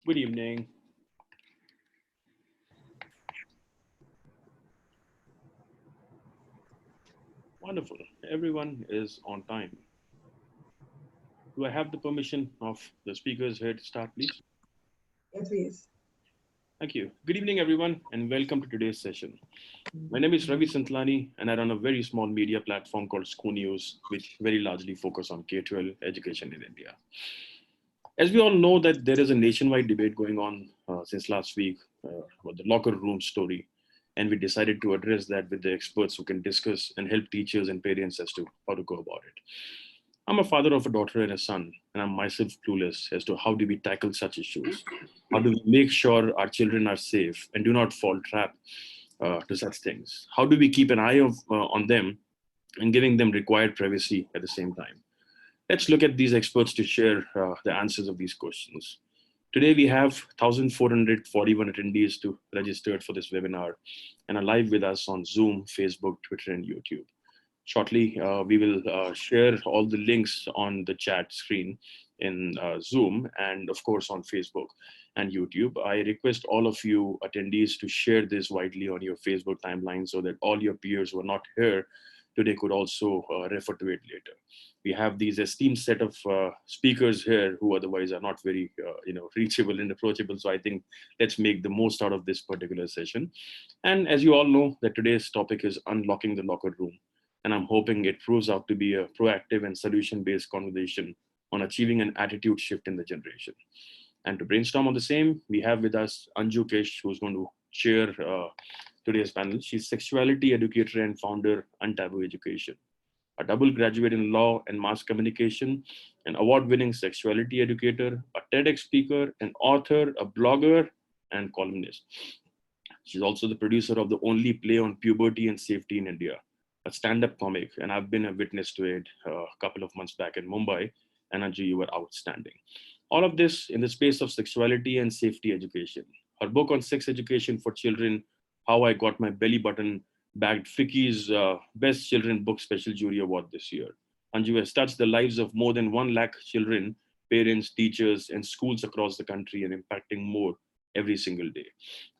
Good evening. Wonderful. Everyone is on time. Do I have the permission of the speakers here to start, please? Yes, please. Thank you. Good evening, everyone, and welcome to today's session. My name is Ravi Santlani, and I run a very small media platform called ScooNews, which very largely focus on K-12 education in India. As we all know that there is a nationwide debate going on since last week about the locker room story, and we decided to address that with the experts who can discuss and help teachers and parents as to how to go about it. I'm a father of a daughter and a son, and I'm myself clueless as to how do we tackle such issues. How do we make sure our children are safe and do not fall trap to such things? How do we keep an eye on them and giving them required privacy at the same time? Let's look at these experts to share the answers of these questions. Today we have 1,441 attendees to registered for this webinar and are live with us on Zoom, Facebook, Twitter, and YouTube. Shortly, we will share all the links on the chat screen in Zoom and of course on Facebook and YouTube. I request all of you attendees to share this widely on your Facebook timeline so that all your peers who are not here today could also refer to it later. We have these esteemed set of speakers here who otherwise are not very reachable and approachable. So I think let's make the most out of this particular session. And as you all know, that today's topic is unlocking the locker room. And I'm hoping it proves out to be a proactive and solution-based conversation on achieving an attitude shift in the generation. And to brainstorm on the same, we have with us Anju Kish, who's going to share today's panel. She's Sexuality Educator and founder UnTaboo Education, a double graduate in law and mass communication, an award-winning sexuality educator, a TEDx speaker, an author, a blogger, and columnist. She's also the producer of the only play on puberty and safety in India, a stand-up comic, and I've been a witness to it a couple of months back in Mumbai, and Anju, you were outstanding. All of this in the space of sexuality and safety education. Her book on sex education for children, How I Got My Belly Button, bagged Ficky's Best Children Book Special Jury Award this year. Anju has touched the lives of more than 1 lakh children, parents, teachers, and schools across the country and impacting more every single day.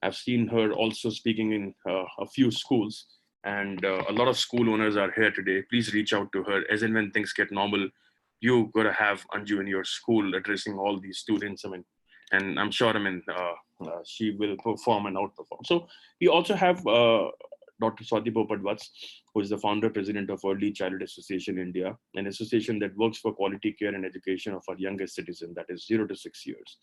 I've seen her also speaking in a few schools, and a lot of school owners are here today. Please reach out to her as and when things get normal. You gotta have Anju in your school addressing all these students. And I'm sure she will perform and outperform. So we also have Dr. Swati Popat Vats, who is the founder president of Early Childhood Association India, an association that works for quality care and education of our youngest citizen, that is 0 to 6 years.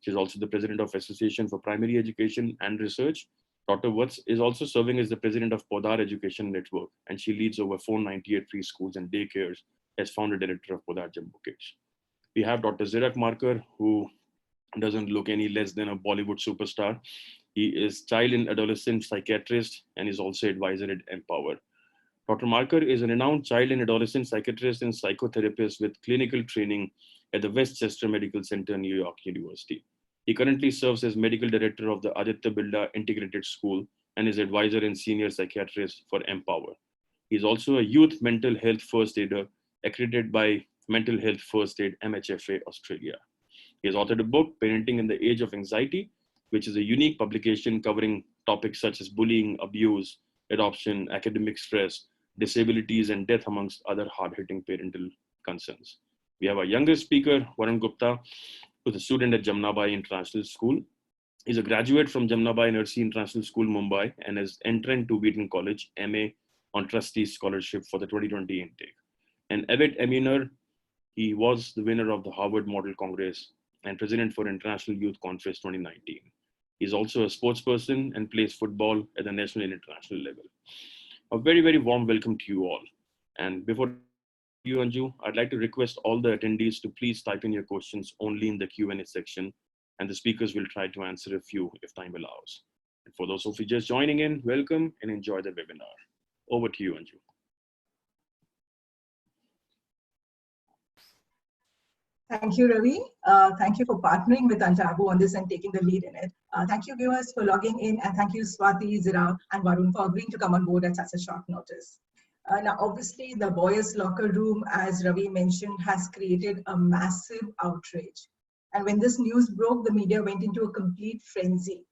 She's also the president of Association for Primary Education and Research. Dr. Vats is also serving as the president of Podar Education Network, and she leads over 498 preschools and daycares as founder director of Podar Jammu Kids. We have Dr. Zirak Marker, who doesn't look any less than a Bollywood superstar. He is child and adolescent psychiatrist and is also advisor at Mpower. Dr. Marker is a renowned child and adolescent psychiatrist and psychotherapist with clinical training at the Westchester Medical Center, New York University. He currently serves as medical director of the Aditya Birla Integrated School and is advisor and senior psychiatrist for Mpower. He is also a youth mental health first aider accredited by Mental Health First Aid MHFA Australia. He has authored a book, Parenting in the Age of Anxiety, which is a unique publication covering topics such as bullying, abuse, adoption, academic stress, disabilities, and death, amongst other hard-hitting parental concerns. We have our youngest speaker, Varun Gupta, who's a student at Jamnabai International School. He's a graduate from Jamnabai Nursery International School, Mumbai, and is entrant to Wheaton College, MA on Trustee Scholarship for the 2020 intake. An avid Emuner, he was the winner of the Harvard Model Congress and president for International Youth Conference 2019. He's also a sports person and plays football at the national and international level. A very, very warm welcome to you all. And before you, Anju, I'd like to request all the attendees to please type in your questions only in the Q&A section, and the speakers will try to answer a few if time allows. And for those of you just joining in, welcome and enjoy the webinar. Over to you, Anju. Thank you, Ravi. Thank you for partnering with UnTaboo on this and taking the lead in it. Thank you, viewers, for logging in, and thank you, Swati, Zirak, and Varun for agreeing to come on board at such a short notice. Now, obviously, the boys' locker room, as Ravi mentioned, has created a massive outrage. And when this news broke, the media went into a complete frenzy.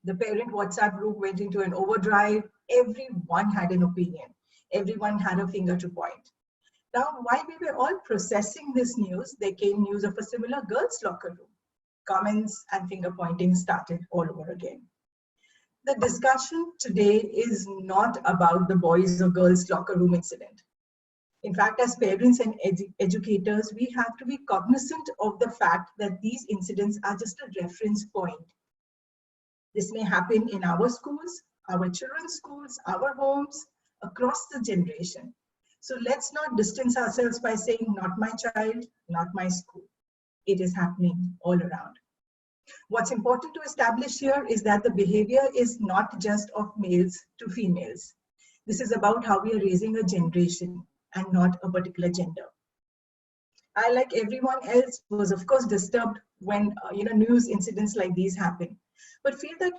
The parent WhatsApp group went into an overdrive. Everyone had an opinion. Everyone had a finger to point. Now, while we were all processing this news, there came news of a similar girls' locker room. Comments and finger pointing started all over again. The discussion today is not about the boys or girls' locker room incident. In fact, as parents and educators, we have to be cognizant of the fact that these incidents are just a reference point. This may happen in our schools, our children's schools, our homes, across the generation. So let's not distance ourselves by saying, not my child, not my school. It is happening all around. What's important to establish here is that the behavior is not just of males to females. This is about how we are raising a generation and not a particular gender. I, like everyone else, was of course disturbed when news incidents like these happen, but feel that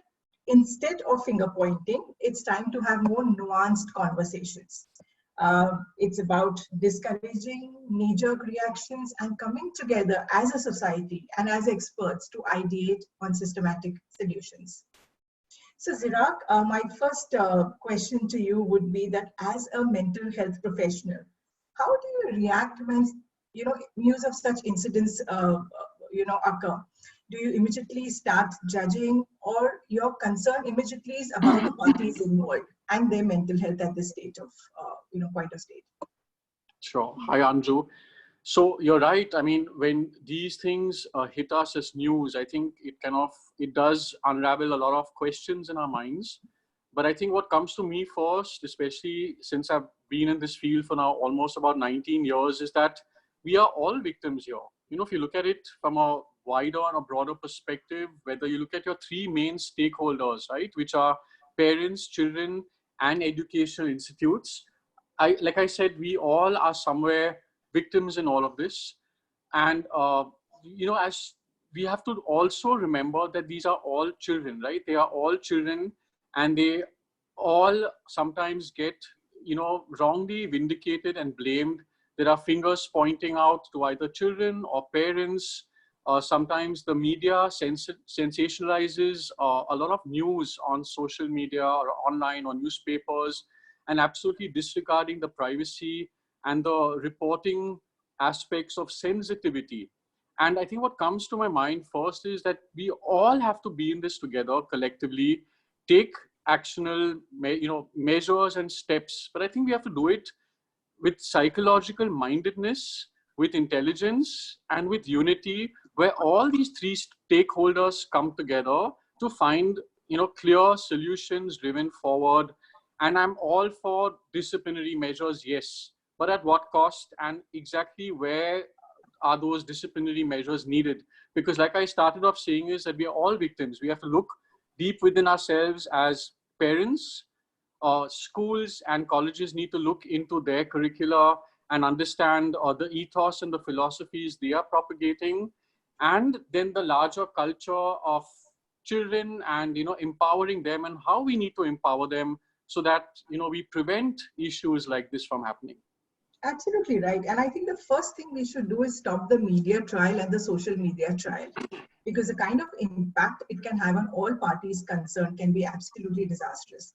instead of finger pointing, it's time to have more nuanced conversations. It's about discouraging knee-jerk reactions and coming together as a society and as experts to ideate on systematic solutions. So Zirak, my first question to you would be that as a mental health professional, how do you react when news of such incidents occur? Do you immediately start judging, or your concern immediately is about the parties involved and their mental health at this stage of point of state? Sure. Hi, Anju. So you're right. I mean, when these things hit us as news, I think it does unravel a lot of questions in our minds. But I think what comes to me first, especially since I've been in this field for now almost about 19 years, is that we are all victims here. If you look at it from a wider and a broader perspective, whether you look at your three main stakeholders, right, which are parents, children, and educational institutes, like I said, we all are somewhere victims in all of this. And, as we have to also remember that these are all children, right? They are all children, and they all sometimes get, wrongly vindicated and blamed. There are fingers pointing out to either children or parents. Sometimes the media sensationalizes a lot of news on social media or online or newspapers, and absolutely disregarding the privacy and the reporting aspects of sensitivity. And I think what comes to my mind first is that we all have to be in this together collectively, take actionable, measures and steps. But I think we have to do it with psychological mindedness, with intelligence, and with unity, where all these three stakeholders come together to find, clear solutions driven forward. And I'm all for disciplinary measures, yes, but at what cost, and exactly where are those disciplinary measures needed? Because like I started off saying, is that we are all victims. We have to look deep within ourselves as parents. Schools and colleges need to look into their curricula and understand the ethos and the philosophies they are propagating, and then the larger culture of children and empowering them, and how we need to empower them so that we prevent issues like this from happening. Absolutely right. And I think the first thing we should do is stop the media trial and the social media trial, because the kind of impact it can have on all parties concerned can be absolutely disastrous.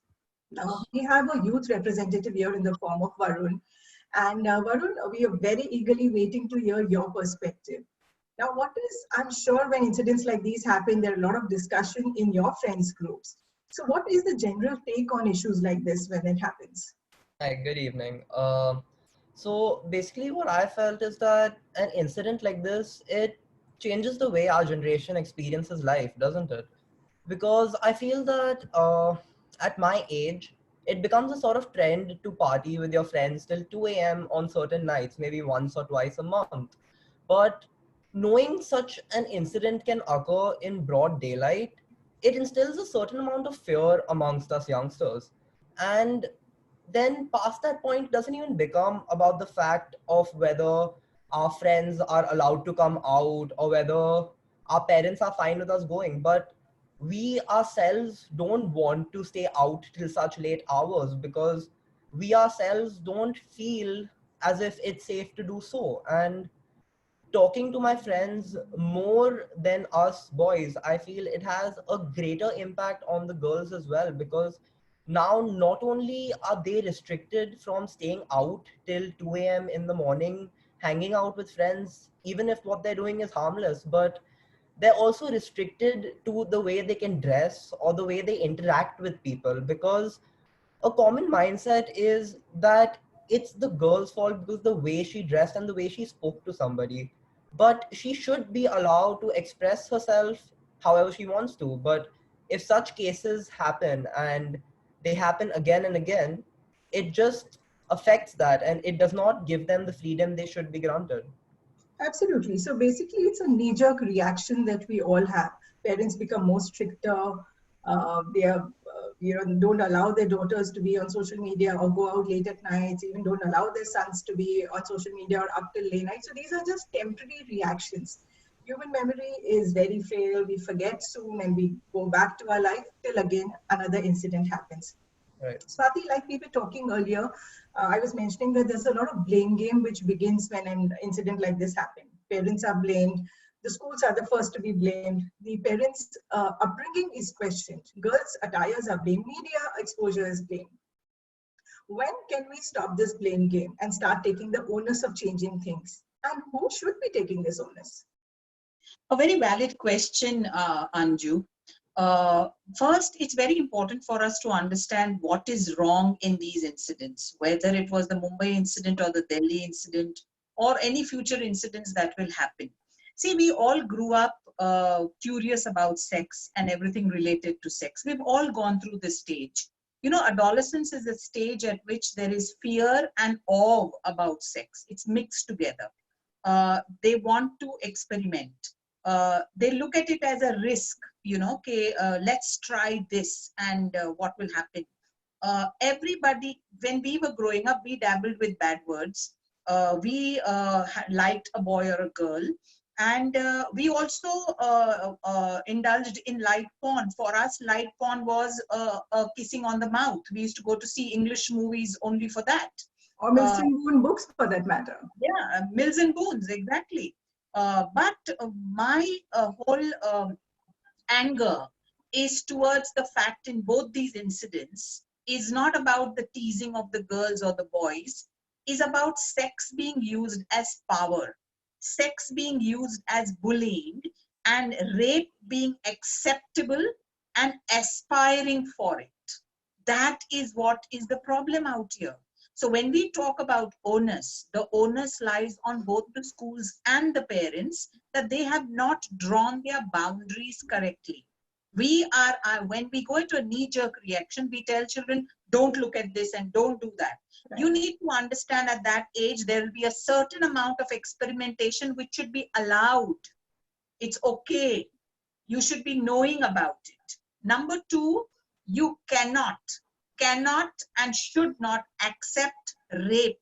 Now, we have a youth representative here in the form of Varun. And Varun, we are very eagerly waiting to hear your perspective. Now, I'm sure when incidents like these happen, there are a lot of discussion in your friends groups. So what is the general take on issues like this when it happens? Hi, good evening. So basically what I felt is that an incident like this, it changes the way our generation experiences life, doesn't it? Because I feel that at my age, it becomes a sort of trend to party with your friends till 2 a.m. on certain nights, maybe once or twice a month. But knowing such an incident can occur in broad daylight, it instills a certain amount of fear amongst us youngsters. And then past that point doesn't even become about the fact of whether our friends are allowed to come out or whether our parents are fine with us going, but we ourselves don't want to stay out till such late hours because we ourselves don't feel as if it's safe to do so. And talking to my friends more than us boys, I feel it has a greater impact on the girls as well, because now not only are they restricted from staying out till 2 a.m. in the morning, hanging out with friends, even if what they're doing is harmless, but they're also restricted to the way they can dress or the way they interact with people, because a common mindset is that it's the girl's fault because the way she dressed and the way she spoke to somebody. But she should be allowed to express herself however she wants to. But if such cases happen and they happen again and again, it just affects that and it does not give them the freedom they should be granted. Absolutely. So basically, it's a knee-jerk reaction that we all have. Parents become more stricter. They are, don't allow their daughters to be on social media or go out late at nights. Even don't allow their sons to be on social media or up till late night. So these are just temporary reactions. Human memory is very frail. We forget soon and we go back to our life till again another incident happens. Right. Swati, like we were talking earlier, I was mentioning that there's a lot of blame game which begins when an incident like this happens. Parents are blamed. The schools are the first to be blamed. The parents' upbringing is questioned. Girls' attires are blamed. Media exposure is blamed. When can we stop this blame game and start taking the onus of changing things? And who should be taking this onus? A very valid question, Anju. First, it's very important for us to understand what is wrong in these incidents, whether it was the Mumbai incident or the Delhi incident or any future incidents that will happen. See, we all grew up curious about sex and everything related to sex. We've all gone through this stage. You know, adolescence is a stage at which there is fear and awe about sex. It's mixed together. They want to experiment. They look at it as a risk, okay, let's try this and what will happen. Everybody, when we were growing up, we dabbled with bad words. We liked a boy or a girl. And we also indulged in light porn. For us, light porn was kissing on the mouth. We used to go to see English movies only for that. Or Mills and Boon books for that matter. Yeah, Mills and Boons, exactly. But my whole anger is towards the fact in both these incidents is not about the teasing of the girls or the boys, is about sex being used as power, sex being used as bullying, and rape being acceptable and aspiring for it. That is what is the problem out here. So when we talk about onus, the onus lies on both the schools and the parents that they have not drawn their boundaries correctly. We are, when we go into a knee-jerk reaction, we tell children, don't look at this and don't do that. Right. You need to understand at that age, there will be a certain amount of experimentation which should be allowed. It's okay. You should be knowing about it. Number two, you cannot and should not accept rape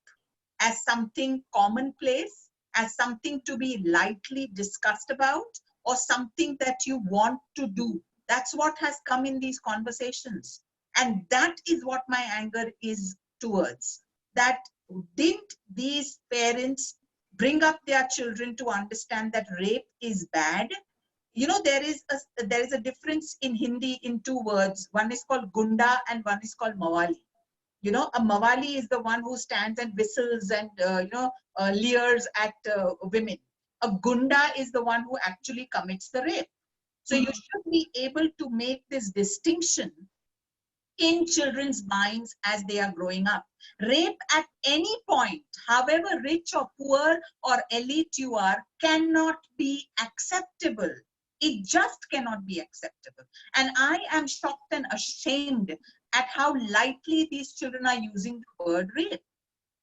as something commonplace, as something to be lightly discussed about, or something that you want to do. That's what has come in these conversations. And that is what my anger is towards. That didn't these parents bring up their children to understand that rape is bad? You know, there is a difference in Hindi in two words. One is called gunda and one is called mawali. You know, a mawali is the one who stands and whistles and leers at women. A gunda is the one who actually commits the rape. So you should be able to make this distinction in children's minds as they are growing up. Rape at any point, however rich or poor or elite you are, cannot be acceptable. It just cannot be acceptable. And I am shocked and ashamed at how lightly these children are using the word rape.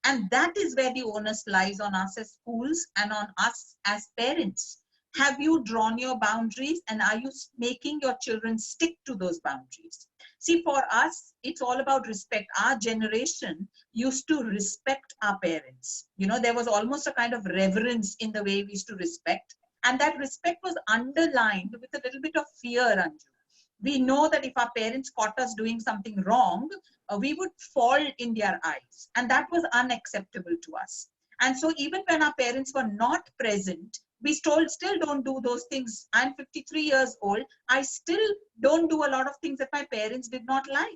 And that is where the onus lies on us as schools and on us as parents. Have you drawn your boundaries and are you making your children stick to those boundaries? See, for us, it's all about respect. Our generation used to respect our parents. You know, there was almost a kind of reverence in the way we used to respect. And that respect was underlined with a little bit of fear, Anju. We know that if our parents caught us doing something wrong, we would fall in their eyes. And that was unacceptable to us. And so even when our parents were not present, we still don't do those things. I'm 53 years old. I still don't do a lot of things that my parents did not like.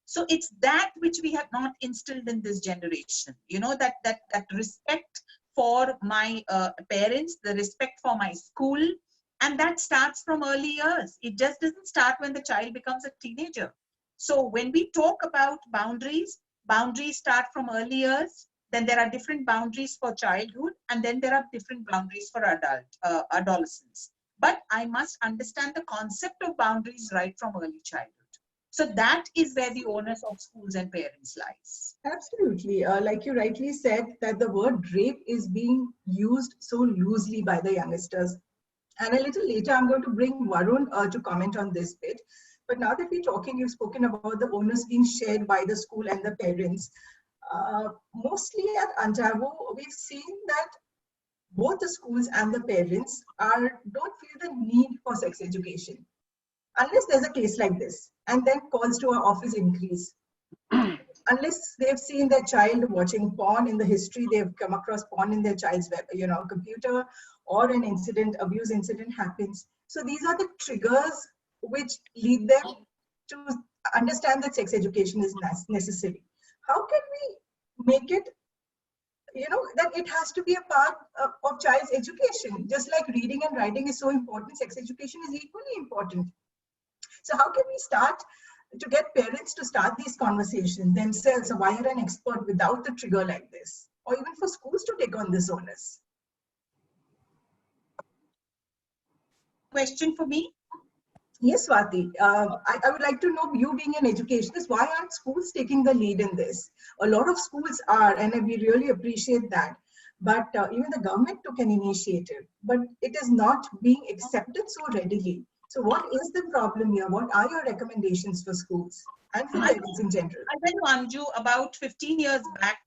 So it's that which we have not instilled in this generation, that respect for my parents, the respect for my school, and that starts from early years. It just doesn't start when the child becomes a teenager. So when we talk about boundaries start from early years. Then there are different boundaries for childhood, and then there are different boundaries for adolescence. But I must understand the concept of boundaries right from early childhood. So that is where the onus of schools and parents lies. Absolutely. Like you rightly said, that the word rape is being used so loosely by the youngsters. And a little later, I'm going to bring Varun to comment on this bit. But now that we're talking, you've spoken about the onus being shared by the school and the parents. Mostly at UnTaboo, we've seen that both the schools and the parents don't feel the need for sex education unless there's a case like this, and then calls to our office increase. Unless they've seen their child watching porn in the history, they've come across porn in their child's computer, or an abuse incident happens. So these are the triggers which lead them to understand that sex education is necessary. How can we make it, that it has to be a part of child's education? Just like reading and writing is so important, sex education is equally important. So how can we start to get parents to start these conversations themselves, or hire an expert without the trigger like this, or even for schools to take on this onus? Question for me? Yes, Swati. I would like to know, you being an educationist, why aren't schools taking the lead in this? A lot of schools are, and we really appreciate that. But even the government took an initiative, but it is not being accepted so readily. So what is the problem here? What are your recommendations for schools and for parents in general? I tell you, Anju, about 15 years back,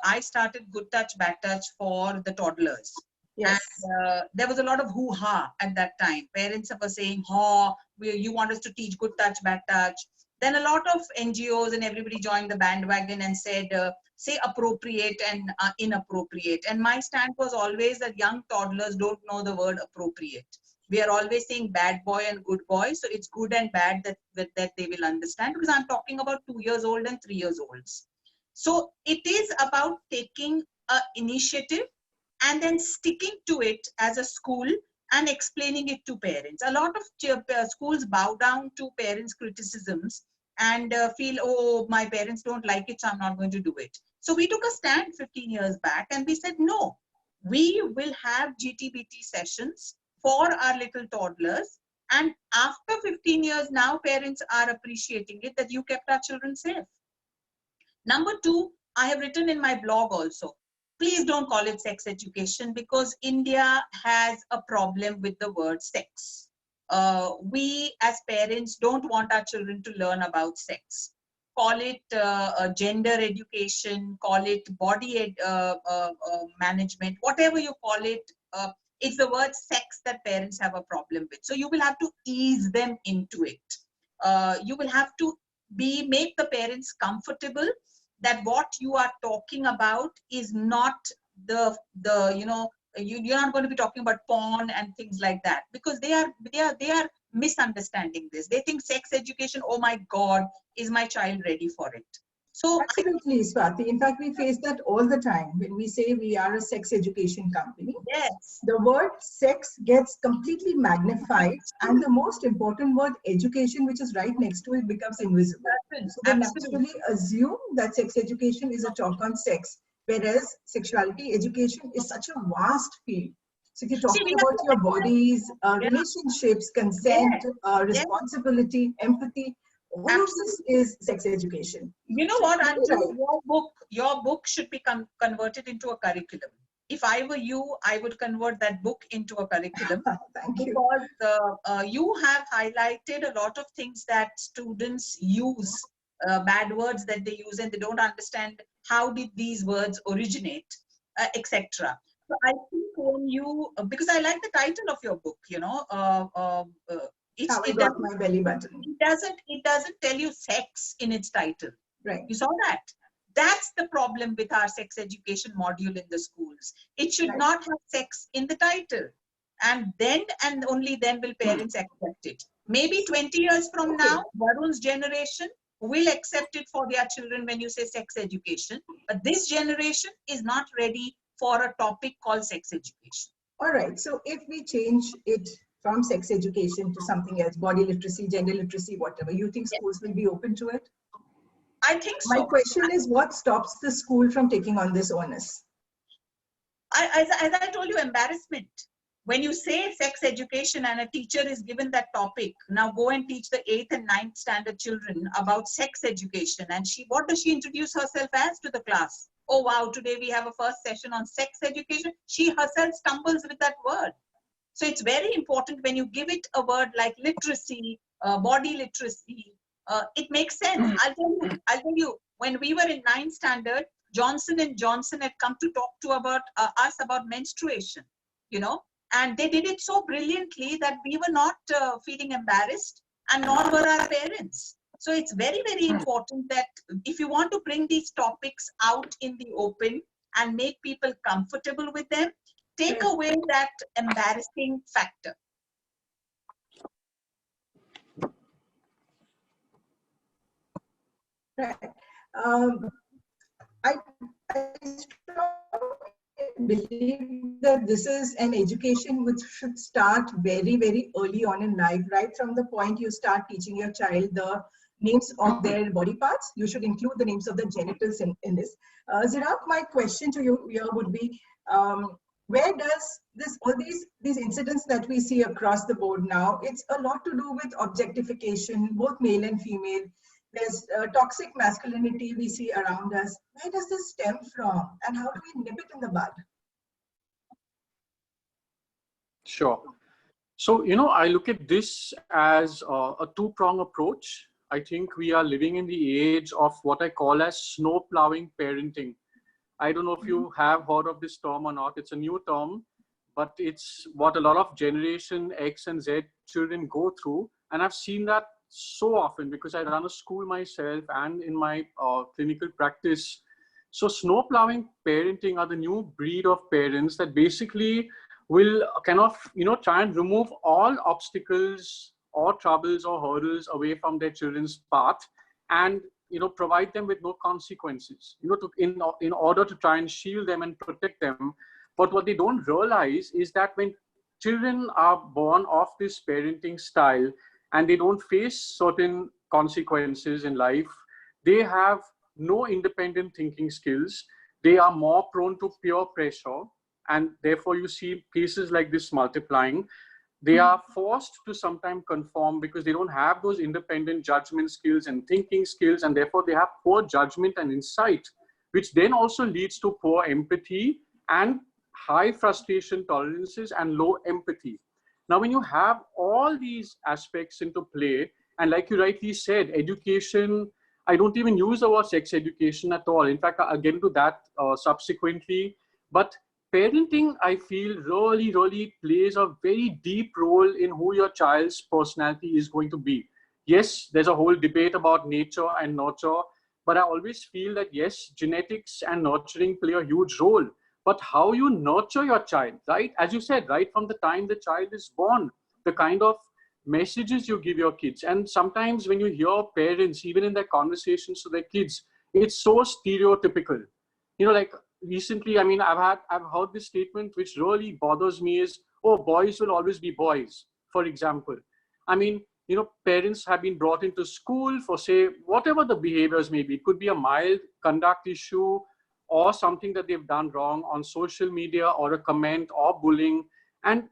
I started Good Touch, Bad Touch for the toddlers. Yes. And there was a lot of hoo-ha at that time. Parents were saying, oh, you want us to teach good touch, bad touch. Then a lot of NGOs and everybody joined the bandwagon and said, say appropriate and inappropriate. And my stand was always that young toddlers don't know the word appropriate. We are always saying bad boy and good boy. So it's good and bad that they will understand, because I'm talking about 2 years old and 3 years olds. So it is about taking an initiative and then sticking to it as a school and explaining it to parents. A lot of schools bow down to parents' criticisms and feel, oh, my parents don't like it, so I'm not going to do it. So we took a stand 15 years back and we said, no, we will have GTBT sessions for our little toddlers. And after 15 years now, parents are appreciating it, that you kept our children safe. Number two, I have written in my blog also, please don't call it sex education, because India has a problem with the word sex. We as parents don't want our children to learn about sex. Call it gender education, call it body management, whatever you call it. It's the word sex that parents have a problem with. So you will have to ease them into it. You will have to make the parents comfortable that what you are talking about is not you're not going to be talking about porn and things like that, because they are misunderstanding this. They think sex education, oh my God, is my child ready for it? So absolutely, Swati. In fact, we face that all the time when we say we are a sex education company. Yes. The word sex gets completely magnified, and the most important word, education, which is right next to it, becomes invisible. So they naturally assume that sex education is a talk on sex, whereas sexuality education is such a vast field. So if you're talking about your bodies, relationships, consent, responsibility, empathy, all of this is sex education. You know what, Anju, your book should be converted into a curriculum. If I were you, I would convert that book into a curriculum. Thank you. Because you have highlighted a lot of things that students use, bad words that they use, and they don't understand how did these words originate, etc. So I think when you, because I like the title of your book, It got my belly button. It doesn't tell you sex in its title. Right. You saw that? That's the problem with our sex education module in the school. schools, it should not have sex in the title. And then and only then will parents accept it. Maybe 20 years from now, Varun's generation will accept it for their children when you say sex education. But this generation is not ready for a topic called sex education. All right. So if we change it from sex education to something else, body literacy, gender literacy, whatever, you think schools will be open to it? I think so. My question is, what stops the school from taking on this onus? As I told you, embarrassment. When you say sex education and a teacher is given that topic, now go and teach the 8th and 9th standard children about sex education. And what does she introduce herself as to the class? Oh, wow, today we have a first session on sex education. She herself stumbles with that word. So it's very important when you give it a word like literacy, body literacy, it makes sense. I'll tell you, when we were in 9th standard, Johnson & Johnson had come to talk to us about menstruation, you know, and they did it so brilliantly that we were not feeling embarrassed, and nor were our parents. So it's very, very important that if you want to bring these topics out in the open and make people comfortable with them, take away that embarrassing factor. Right. I believe that this is an education which should start very, very early on in life, right from the point you start teaching your child the names of their body parts. You should include the names of the genitals in this. Zirak, my question to you here would be, where does all these incidents that we see across the board now, it's a lot to do with objectification, both male and female. There's toxic masculinity we see around us. Where does this stem from, and how do we nip it in the bud? Sure. So, you know, I look at this as a two-pronged approach. I think we are living in the age of what I call as snowplowing parenting. I don't know if you have heard of this term or not. It's a new term, but it's what a lot of Generation X and Z children go through. And I've seen that so often because I run a school myself and in my clinical practice. So snowplowing parenting are the new breed of parents that basically will kind of, you know, try and remove all obstacles or troubles or hurdles away from their children's path and, you know, provide them with no consequences, you know, in order to try and shield them and protect them. But what they don't realize is that when children are born of this parenting style and they don't face certain consequences in life, they have no independent thinking skills. They are more prone to peer pressure. And therefore you see cases like this multiplying. They are forced to sometimes conform because they don't have those independent judgment skills and thinking skills. And therefore they have poor judgment and insight, which then also leads to poor empathy and high frustration tolerances and low empathy. Now, when you have all these aspects into play, and like you rightly said, education, I don't even use the word sex education at all. In fact, I'll get into that subsequently. But parenting, I feel, really plays a very deep role in who your child's personality is going to be. Yes, there's a whole debate about nature and nurture, but I always feel that yes, genetics and nurturing play a huge role. But how you nurture your child, right? As you said, right from the time the child is born, the kind of messages you give your kids. And sometimes when you hear parents, even in their conversations to their kids, it's so stereotypical. You know, like recently, I mean, I've heard this statement which really bothers me is, oh, boys will always be boys, for example. I mean, you know, parents have been brought into school for, say, whatever the behaviors may be. It could be a mild conduct issue or something that they've done wrong on social media or a comment or bullying. And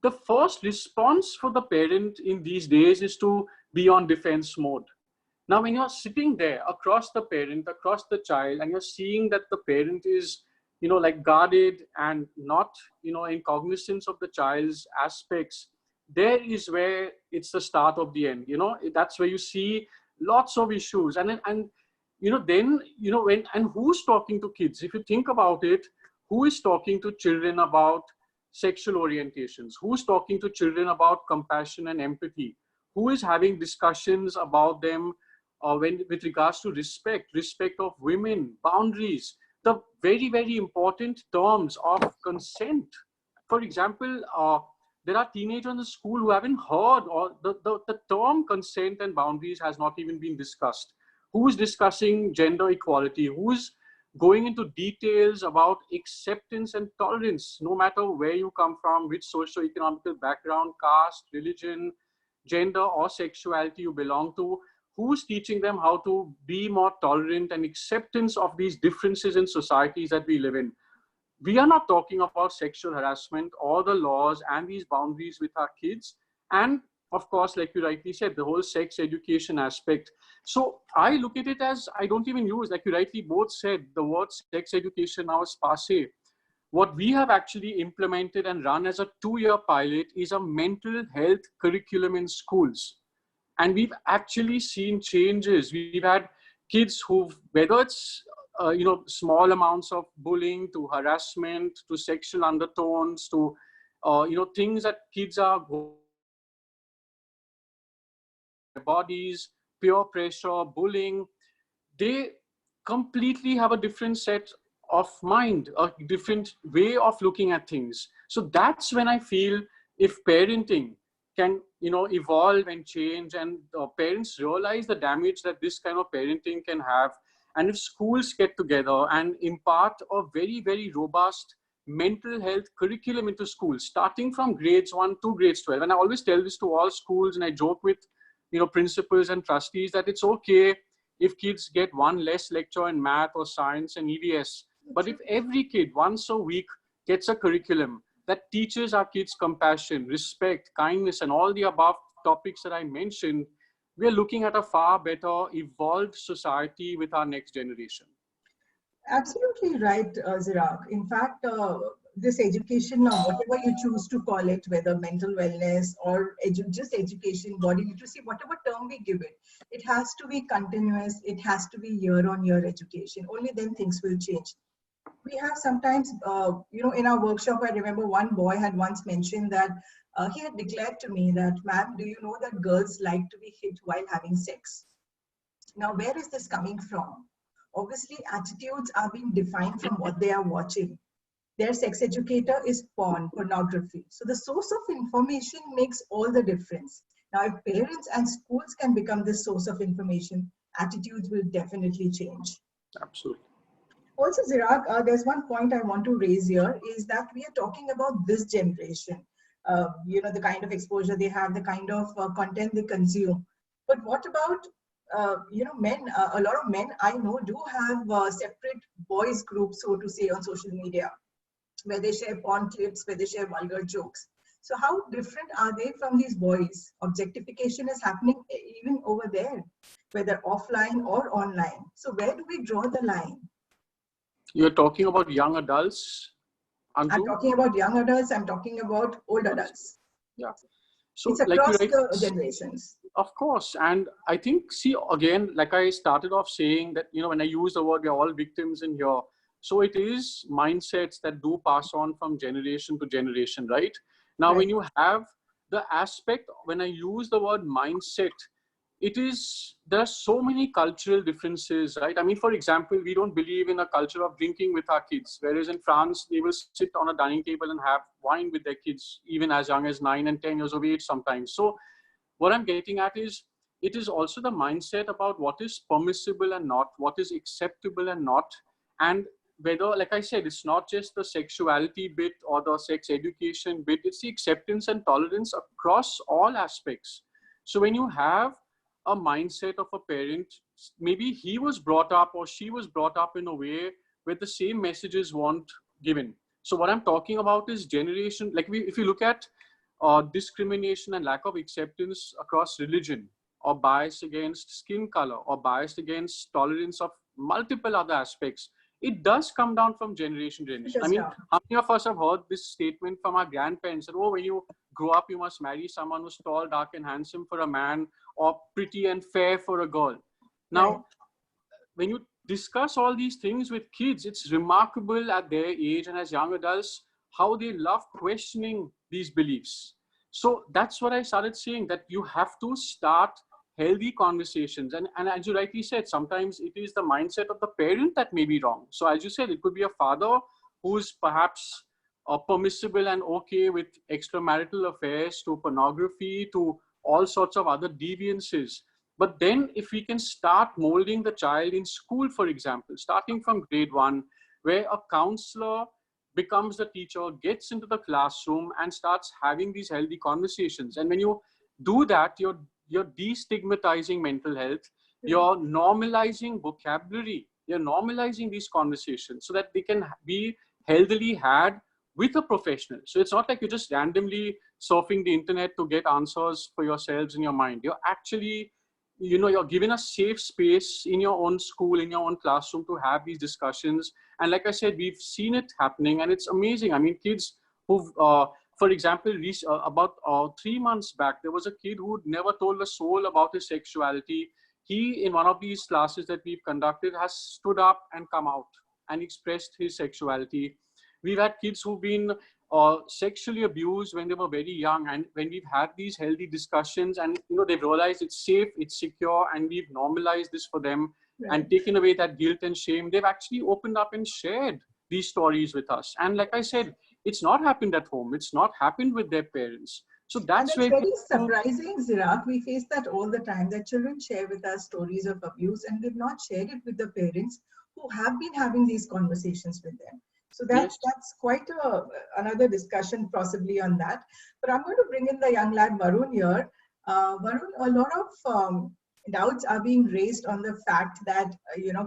the first response for the parent in these days is to be on defense mode. Now, when you're sitting there across the parent, across the child, and you're seeing that the parent is, you know, like guarded and not, you know, in cognizance of the child's aspects, there is where it's the start of the end. You know, that's where you see lots of issues. And you know, then, you know, and who's talking to kids? If you think about it, who is talking to children about sexual orientations? Who's talking to children about compassion and empathy? Who is having discussions about them with regards to respect of women, boundaries? the very, very important terms of consent. For example, there are teenagers in the school who haven't heard, or the term consent and boundaries has not even been discussed. Who's discussing gender equality? Who's going into details about acceptance and tolerance, no matter where you come from, which socio-economical background, caste, religion, gender, or sexuality you belong to? Who's teaching them how to be more tolerant and acceptance of these differences in societies that we live in? We are not talking about sexual harassment or the laws and these boundaries with our kids. And of course, like you rightly said, the whole sex education aspect. So I look at it as, I don't even use, like you rightly both said, the word sex education now is passé. What we have actually implemented and run as a 2-year pilot is a mental health curriculum in schools. And we've actually seen changes. We've had kids who've, whether it's small amounts of bullying to harassment to sexual undertones to things that kids are bodies, peer pressure, bullying, they completely have a different set of mind, a different way of looking at things. So that's when I feel if parenting can evolve and change, and parents realize the damage that this kind of parenting can have, and if schools get together and impart a very, very robust mental health curriculum into schools, starting from grades 1 to grades 12. And I always tell this to all schools, and I joke with principals and trustees that it's okay if kids get one less lecture in math or science and EVS. But if every kid once a week gets a curriculum that teaches our kids compassion, respect, kindness, and all the above topics that I mentioned, we are looking at a far better evolved society with our next generation. Absolutely right, Zirak. In fact, this education, whatever you choose to call it, whether mental wellness or just education, body literacy, whatever term we give it, it has to be continuous. It has to be year-on-year education. Only then things will change. We have sometimes, in our workshop, I remember one boy had once mentioned that he had declared to me that, ma'am, do you know that girls like to be hit while having sex? Now, where is this coming from? Obviously, attitudes are being defined from what they are watching. Their sex educator is pornography. So the source of information makes all the difference. Now, if parents and schools can become this source of information, attitudes will definitely change. Absolutely. Also, Zirak, there's one point I want to raise here is that we are talking about this generation. The kind of exposure they have, the kind of content they consume. But what about men? A lot of men I know do have separate boys groups, so to say, on social media, where they share porn clips, where they share vulgar jokes. So how different are they from these boys? Objectification is happening even over there, whether offline or online. So where do we draw the line? You're talking about young adults, Anju? I'm talking about young adults, I'm talking about old adults. Yeah. So it's across the generations. Of course. And I think, see, again, like I started off saying that, when I use the word, we're all victims in here. So it is mindsets that do pass on from generation to generation, right? Now, when you have the aspect, when I use the word mindset, there are so many cultural differences, right? I mean, for example, we don't believe in a culture of drinking with our kids, whereas in France, they will sit on a dining table and have wine with their kids, even as young as 9 and 10 years of age sometimes. So what I'm getting at is, it is also the mindset about what is permissible and not, what is acceptable and not. And whether, like I said, it's not just the sexuality bit or the sex education bit, it's the acceptance and tolerance across all aspects. So when you have a mindset of a parent, maybe he was brought up or she was brought up in a way where the same messages weren't given. So what I'm talking about is generation, like if you look at discrimination and lack of acceptance across religion, or bias against skin color, or bias against tolerance of multiple other aspects, it does come down from generation to generation. I mean, how many of us have heard this statement from our grandparents that, oh, when you grow up, you must marry someone who's tall, dark, and handsome for a man, or pretty and fair for a girl. Now, when you discuss all these things with kids, it's remarkable at their age and as young adults, how they love questioning these beliefs. So that's what I started saying, that you have to start healthy conversations. And as you rightly said, sometimes it is the mindset of the parent that may be wrong. So as you said, it could be a father who's perhaps permissible and okay with extramarital affairs, to pornography, to all sorts of other deviances. But then if we can start molding the child in school, for example, starting from grade 1, where a counselor becomes the teacher, gets into the classroom and starts having these healthy conversations. And when you do that, you're destigmatizing mental health, you're normalizing vocabulary, you're normalizing these conversations so that they can be healthily had with a professional. So it's not like you're just randomly surfing the internet to get answers for yourselves in your mind. You're actually, you're given a safe space in your own school, in your own classroom, to have these discussions. And like I said, we've seen it happening, and it's amazing. I mean, kids who've, for example, about 3 months back, there was a kid who'd never told a soul about his sexuality. He, in one of these classes that we've conducted, has stood up and come out and expressed his sexuality. We've had kids who've been sexually abused when they were very young, and when we've had these healthy discussions and they've realized it's safe, it's secure, and we've normalized this for them, and taken away that guilt and shame, they've actually opened up and shared these stories with us. And like I said, it's not happened at home, it's not happened with their parents. So that's where very surprising, Zirak. We face that all the time, that children share with us stories of abuse and we've not shared it with the parents who have been having these conversations with them. So that's quite another discussion possibly on that. But I'm going to bring in the young lad Varun here. Varun, a lot of doubts are being raised on the fact that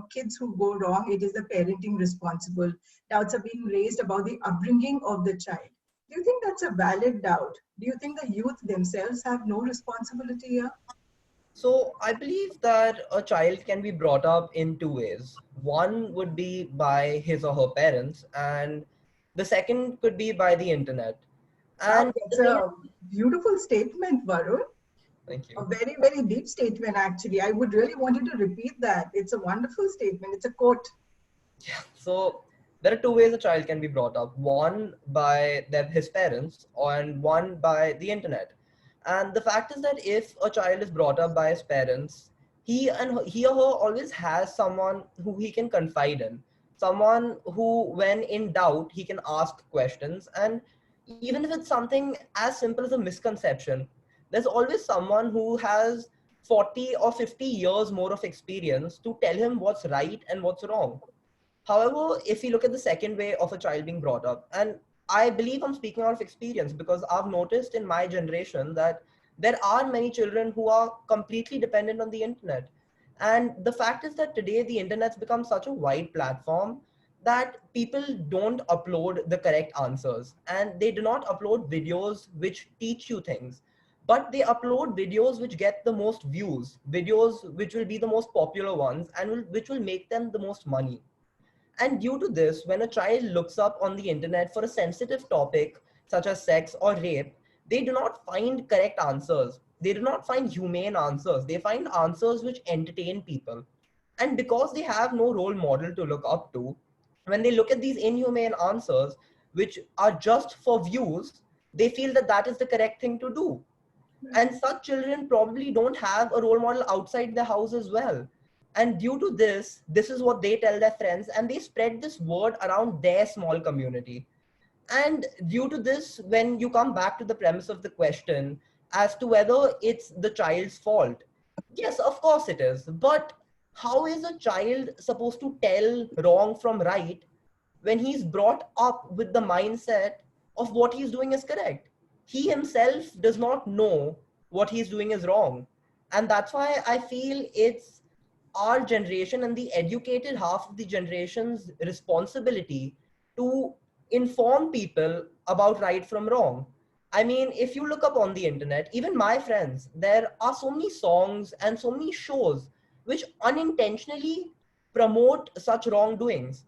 kids who go wrong, it is the parenting responsible. Doubts are being raised about the upbringing of the child. Do you think that's a valid doubt? Do you think the youth themselves have no responsibility here? So I believe that a child can be brought up in two ways. One would be by his or her parents, and the second could be by the internet. And that's a beautiful statement, Varun. Thank you. A very, very deep statement, actually. I would really want you to repeat that. It's a wonderful statement. It's a quote. Yeah. So there are two ways a child can be brought up. One by his parents, and one by the internet. And the fact is that if a child is brought up by his parents, he or her always has someone who he can confide in, someone who, when in doubt, he can ask questions. And even if it's something as simple as a misconception, there's always someone who has 40 or 50 years more of experience to tell him what's right and what's wrong. However, if you look at the second way of a child being brought up, and I believe I'm speaking out of experience because I've noticed in my generation that there are many children who are completely dependent on the internet. And the fact is that today the internet's become such a wide platform that people don't upload the correct answers, and they do not upload videos which teach you things, but they upload videos which get the most views, videos which will be the most popular ones, and which will make them the most money. And due to this, when a child looks up on the internet for a sensitive topic such as sex or rape, they do not find correct answers. They do not find humane answers. They find answers which entertain people. And because they have no role model to look up to, when they look at these inhumane answers, which are just for views, they feel that that is the correct thing to do. And such children probably don't have a role model outside the house as well. And due to this is what they tell their friends, and they spread this word around their small community. And due to this, when you come back to the premise of the question as to whether it's the child's fault, yes, of course it is. But how is a child supposed to tell wrong from right when he's brought up with the mindset of what he's doing is correct? He himself does not know what he's doing is wrong. And that's why I feel it's our generation and the educated half of the generation's responsibility to inform people about right from wrong. I mean, if you look up on the internet, even my friends, there are so many songs and so many shows which unintentionally promote such wrongdoings.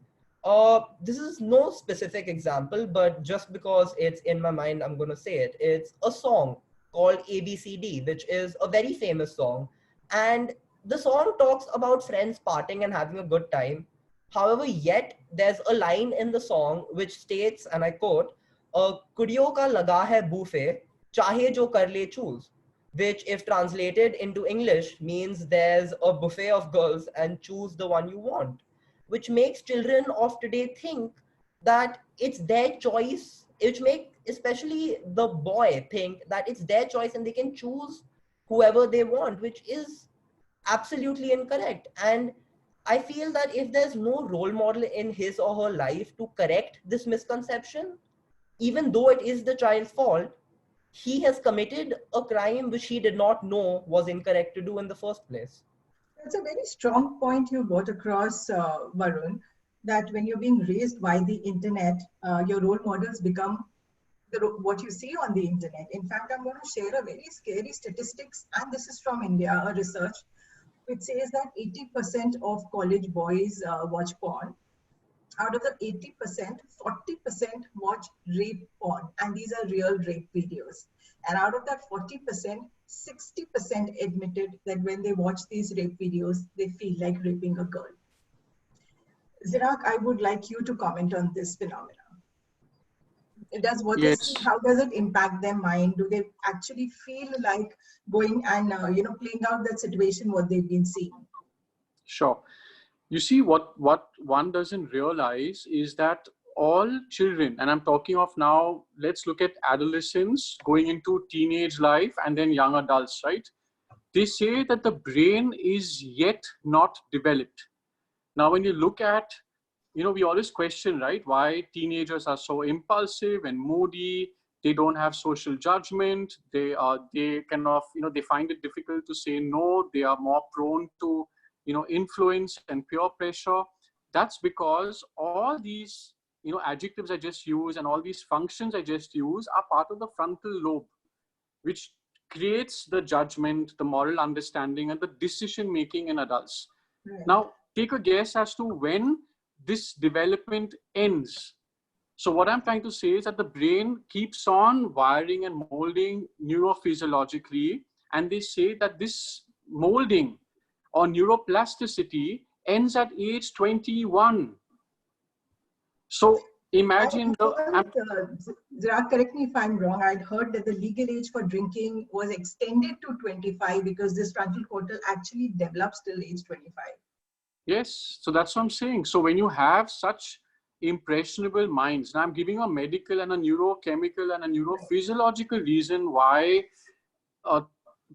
This is no specific example, but just because it's in my mind, I'm going to say it. It's a song called ABCD, which is a very famous song. And the song talks about friends partying and having a good time. However, yet there's a line in the song which states, and I quote, "Kudiyo ka laga hai buffet, chahe jo kar le choose." which if translated into English means there's a buffet of girls and choose the one you want, which makes children of today think that it's their choice, which make especially the boy think that it's their choice and they can choose whoever they want, which is absolutely incorrect. And I feel that if there's no role model in his or her life to correct this misconception, even though it is the child's fault, he has committed a crime which he did not know was incorrect to do in the first place. That's a very strong point you brought across, Varun, that when you're being raised by the internet, your role models become what you see on the internet. In fact, I'm going to share a very scary statistics, and this is from India, a research which says that 80% of college boys watch porn. Out of the 80%, 40% watch rape porn, and these are real rape videos. And out of that 40%, 60% admitted that when they watch these rape videos, they feel like raping a girl. Zirak, I would like you to comment on this phenomenon. Does what they see, Yes, how does it impact their mind? Do they actually feel like going and playing out that situation, what they've been seeing? sure. You see, what one doesn't realize is that all children, and I'm talking of now, let's look at adolescents going into teenage life and then young adults, right? They say that the brain is yet not developed. Now, when you look at, we always question, right, why teenagers are so impulsive and moody. They don't have social judgment. They kind of, they find it difficult to say no. They are more prone to, influence and peer pressure. That's because all these, adjectives I just use and all these functions I just use are part of the frontal lobe, which creates the judgment, the moral understanding, and the decision making in adults. Right. Now, take a guess as to when this development ends. So what I'm trying to say is that the brain keeps on wiring and molding neurophysiologically, and they say that this molding or neuroplasticity ends at age 21. So imagine Zirak, correct me if I'm wrong. I'd heard that the legal age for drinking was extended to 25 because this frontal cortex actually develops till age 25. Yes, so that's what I'm saying. So when you have such impressionable minds, now I'm giving a medical and a neurochemical and a neurophysiological reason why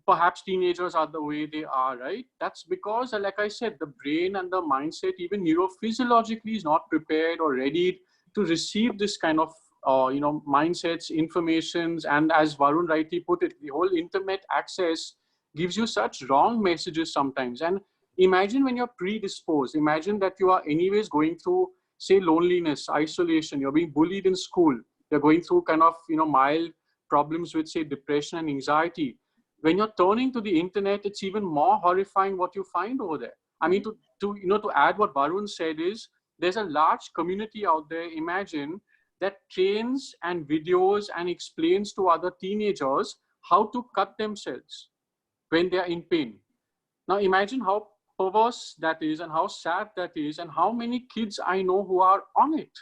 perhaps teenagers are the way they are, right? That's because, like I said, the brain and the mindset, even neurophysiologically, is not prepared or ready to receive this kind of, mindsets, informations. And as Varun rightly put it, the whole internet access gives you such wrong messages sometimes. And imagine when you're predisposed, imagine that you are anyways going through, say, loneliness, isolation, you're being bullied in school, you're going through kind of, mild problems with, say, depression and anxiety. When you're turning to the internet, it's even more horrifying what you find over there. I mean, to add what Varun said is, there's a large community out there, imagine, that trains and videos and explains to other teenagers how to cut themselves when they're in pain. Now imagine how perverse that is and how sad that is and how many kids I know who are on it.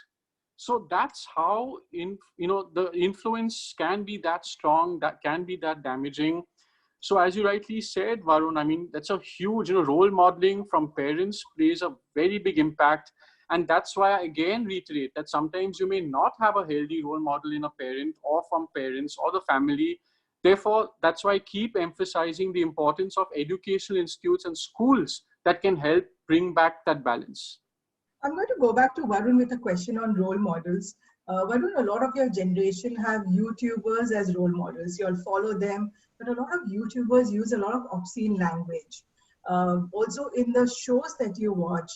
So that's how the influence can be that strong, that can be that damaging. So as you rightly said, Varun, I mean, that's a huge, role modeling from parents plays a very big impact. And that's why I again reiterate that sometimes you may not have a healthy role model in a parent or from parents or the family. Therefore, that's why I keep emphasizing the importance of educational institutes and schools that can help bring back that balance. I'm going to go back to Varun with a question on role models. Varun, a lot of your generation have YouTubers as role models. You'll follow them, but a lot of YouTubers use a lot of obscene language. Also, in the shows that you watch,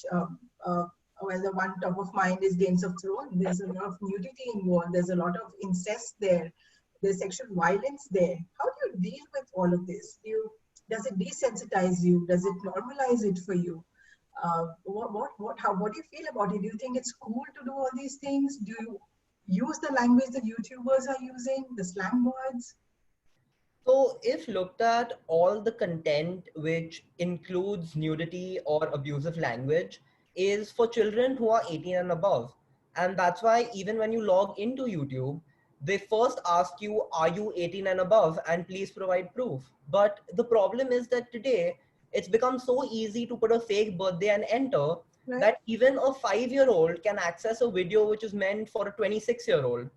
well, the one top of mind is Games of Thrones. There's a lot of nudity involved. There's a lot of incest there. There's sexual violence there. How do you deal with all of this? Does it desensitize you? Does it normalize it for you? What do you feel about it? Do you think it's cool to do all these things? Do you use the language that YouTubers are using, the slang words? So if looked at all the content which includes nudity or abusive language is for children who are 18 and above. And that's why even when you log into YouTube, they first ask you, are you 18 and above, and please provide proof. But the problem is that today it's become so easy to put a fake birthday and enter, Right. that even a 5-year-old can access a video which is meant for a 26-year-old.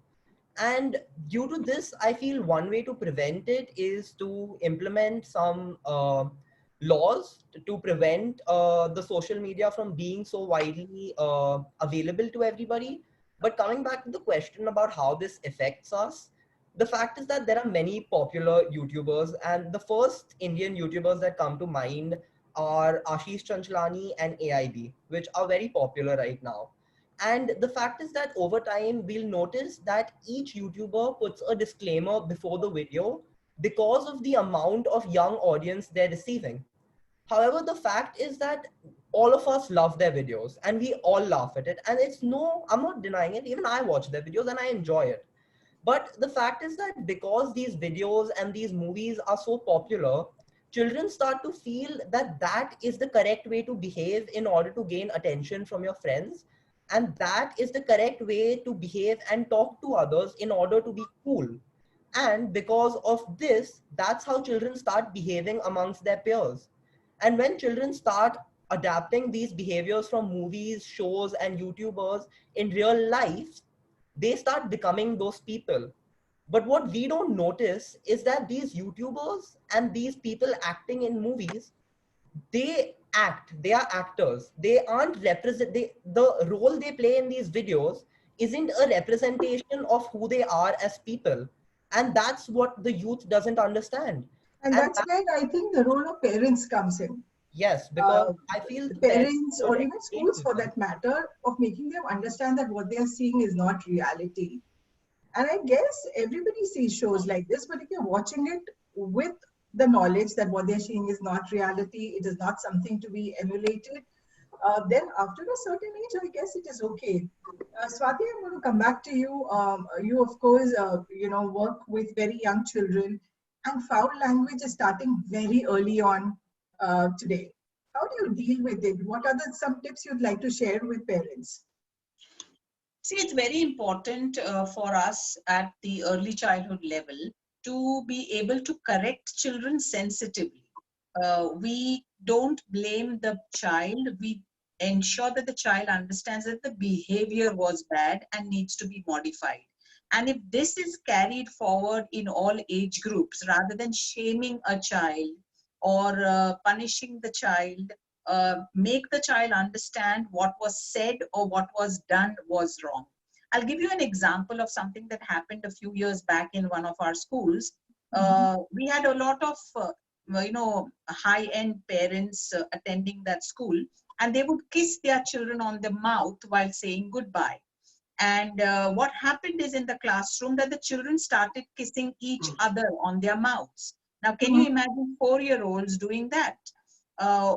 And due to this, I feel one way to prevent it is to implement some laws to prevent the social media from being so widely available to everybody. But coming back to the question about how this affects us, the fact is that there are many popular YouTubers, and the first Indian YouTubers that come to mind are Ashish Chanchlani and AIB, which are very popular right now. And the fact is that over time, we'll notice that each YouTuber puts a disclaimer before the video because of the amount of young audience they're receiving. However, the fact is that all of us love their videos and we all laugh at it. And I'm not denying it. Even I watch their videos and I enjoy it. But the fact is that because these videos and these movies are so popular, children start to feel that that is the correct way to behave in order to gain attention from your friends. And that is the correct way to behave and talk to others in order to be cool. And because of this, that's how children start behaving amongst their peers. And when children start adapting these behaviors from movies, shows, and YouTubers in real life, they start becoming those people. But what we don't notice is that these YouTubers and these people acting in movies, they are actors. They aren't the role they play in these videos isn't a representation of who they are as people. And that's what the youth doesn't understand. And And that's where I think the role of parents comes in. yes, because Uh, I feel the the parents parents don't or even explain schools to for them. that matter, of making them understand that what they are seeing is not reality. And I guess everybody sees shows like this, but if you're watching it with the knowledge that what they're seeing is not reality, it is not something to be emulated, then after a certain age, I guess it is okay. Swati, I'm going to come back to you. You, of course, work with very young children, and foul language is starting very early on today. How do you deal with it? What are some tips you'd like to share with parents? See, it's very important for us at the early childhood level to be able to correct children sensitively. We don't blame the child. We ensure that the child understands that the behavior was bad and needs to be modified. And if this is carried forward in all age groups, rather than shaming a child or punishing the child, make the child understand what was said or what was done was wrong. I'll give you an example of something that happened a few years back in one of our schools. We had a lot of high-end parents attending that school, and they would kiss their children on the mouth while saying goodbye. And what happened is in the classroom that the children started kissing each other on their mouths. Now, can you imagine 4-year-olds doing that?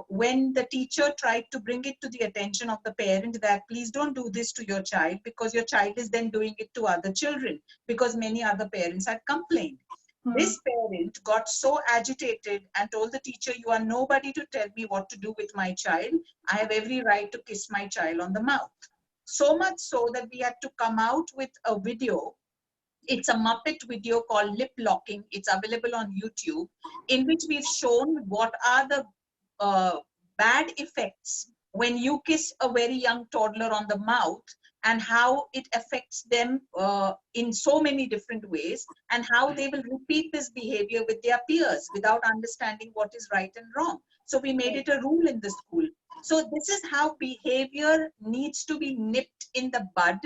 When the teacher tried to bring it to the attention of the parent that please don't do this to your child, because your child is then doing it to other children, because many other parents had complained. This parent got so agitated and told the teacher, you are nobody to tell me what to do with my child. I have every right to kiss my child on the mouth. So much so that we had to come out with a video. It's a Muppet video called Lip Locking. It's available on YouTube, in which we've shown what are the bad effects when you kiss a very young toddler on the mouth, and how it affects them in so many different ways, and how they will repeat this behavior with their peers without understanding what is right and wrong. So we made it a rule in the school. So this is how behavior needs to be nipped in the bud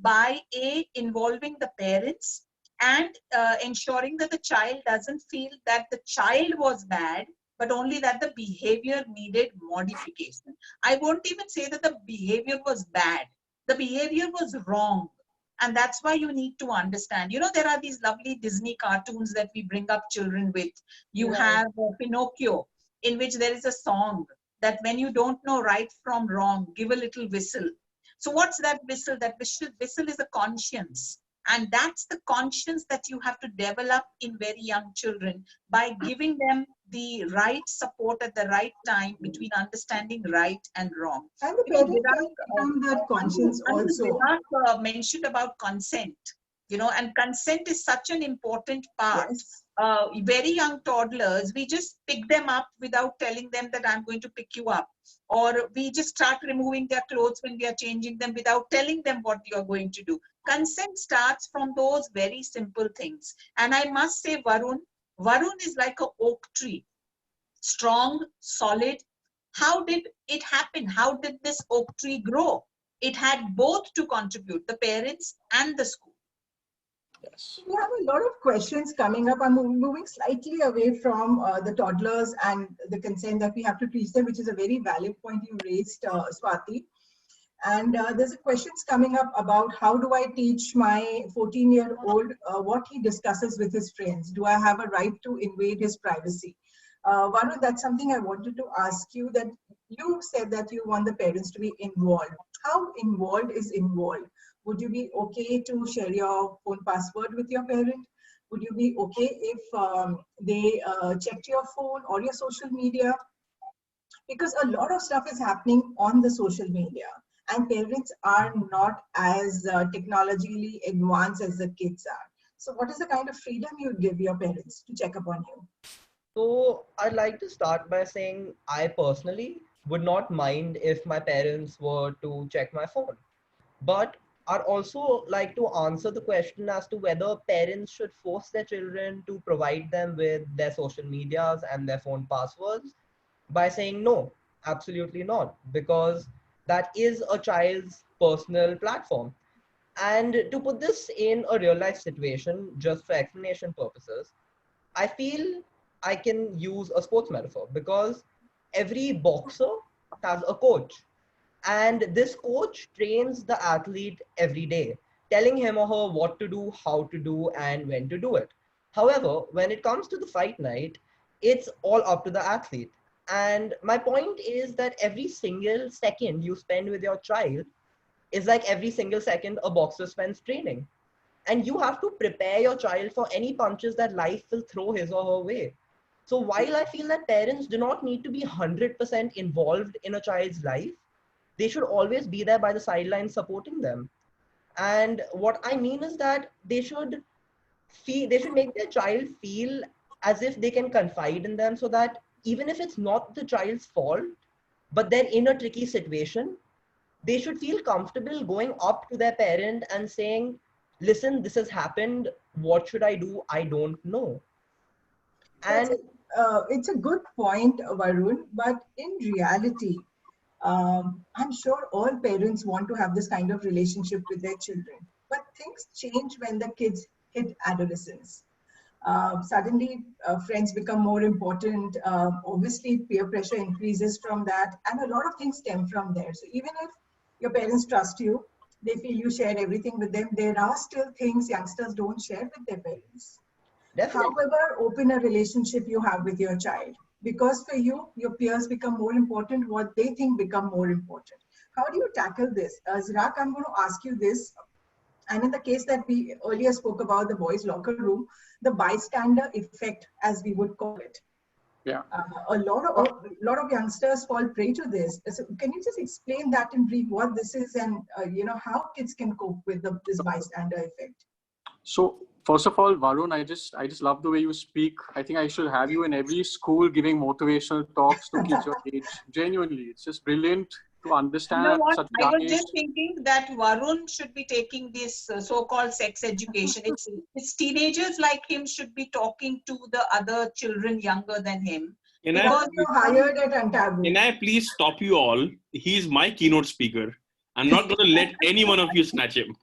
by involving the parents and ensuring that the child doesn't feel that the child was bad, but only that the behavior needed modification. I won't even say that the behavior was bad. The behavior was wrong. And that's why you need to understand. You know, there are these lovely Disney cartoons that we bring up children with. You have Pinocchio, in which there is a song that when you don't know right from wrong, give a little whistle. So what's that whistle? That whistle is a conscience. And that's the conscience that you have to develop in very young children by giving them the right support at the right time between understanding right and wrong. And the parents can become that conscience also. Zirak mentioned about consent. and consent is such an important part. Yes. Very young toddlers, we just pick them up without telling them that I'm going to pick you up. Or we just start removing their clothes when we are changing them without telling them what you're going to do. Consent starts from those very simple things. And I must say, Varun is like an oak tree, strong, solid. How did it happen? How did this oak tree grow? It had both to contribute, the parents and the school. Yes. We have a lot of questions coming up. I'm moving slightly away from the toddlers and the consent that we have to teach them, which is a very valid point you raised, Swati. And there's a questions coming up about how do I teach my 14-year-old what he discusses with his friends? Do I have a right to invade his privacy? Varun, that's something I wanted to ask you, that you said that you want the parents to be involved. How involved is involved? Would you be okay to share your phone password with your parent? Would you be okay if they checked your phone or your social media? Because a lot of stuff is happening on the social media and parents are not as technologically advanced as the kids are. So what is the kind of freedom you would give your parents to check up on you? So I'd like to start by saying I personally would not mind if my parents were to check my phone. But I'd also like to answer the question as to whether parents should force their children to provide them with their social medias and their phone passwords by saying no, absolutely not, because that is a child's personal platform. And to put this in a real life situation, just for explanation purposes, I feel I can use a sports metaphor because every boxer has a coach, and this coach trains the athlete every day, telling him or her what to do, how to do, and when to do it. However, when it comes to the fight night, it's all up to the athlete. And my point is that every single second you spend with your child is like every single second a boxer spends training. And you have to prepare your child for any punches that life will throw his or her way. So while I feel that parents do not need to be 100% involved in a child's life, they should always be there by the sidelines supporting them. And what I mean is that they should make their child feel as if they can confide in them, so that even if it's not the child's fault, but they're in a tricky situation, they should feel comfortable going up to their parent and saying, listen, this has happened. What should I do? I don't know. And It's a good point, Varun, but in reality, I'm sure all parents want to have this kind of relationship with their children, but things change when the kids hit adolescence. Suddenly, friends become more important. Obviously, peer pressure increases from that, and a lot of things stem from there. So even if your parents trust you, they feel you share everything with them, there are still things youngsters don't share with their parents. definitely, However open a relationship you have with your child, because for you, your peers become more important, what they think become more important. How do you tackle this? Zirak, I'm going to ask you this. And in the case that we earlier spoke about, the boys' locker room, the bystander effect, as we would call it. Yeah. A lot of youngsters fall prey to this. So can you just explain that in brief, what this is, and how kids can cope with this bystander effect? So first of all, Varun, I just love the way you speak. I think I should have you in every school giving motivational talks to kids your age. Genuinely, it's just brilliant to understand You know at what? such I young was age. just thinking that Varun should be taking this so-called sex education. It's teenagers like him should be talking to the other children younger than him. Can Because You're hired at UnTaboo. can I please stop you all? He's my keynote speaker. I'm not going to let any one of you snatch him.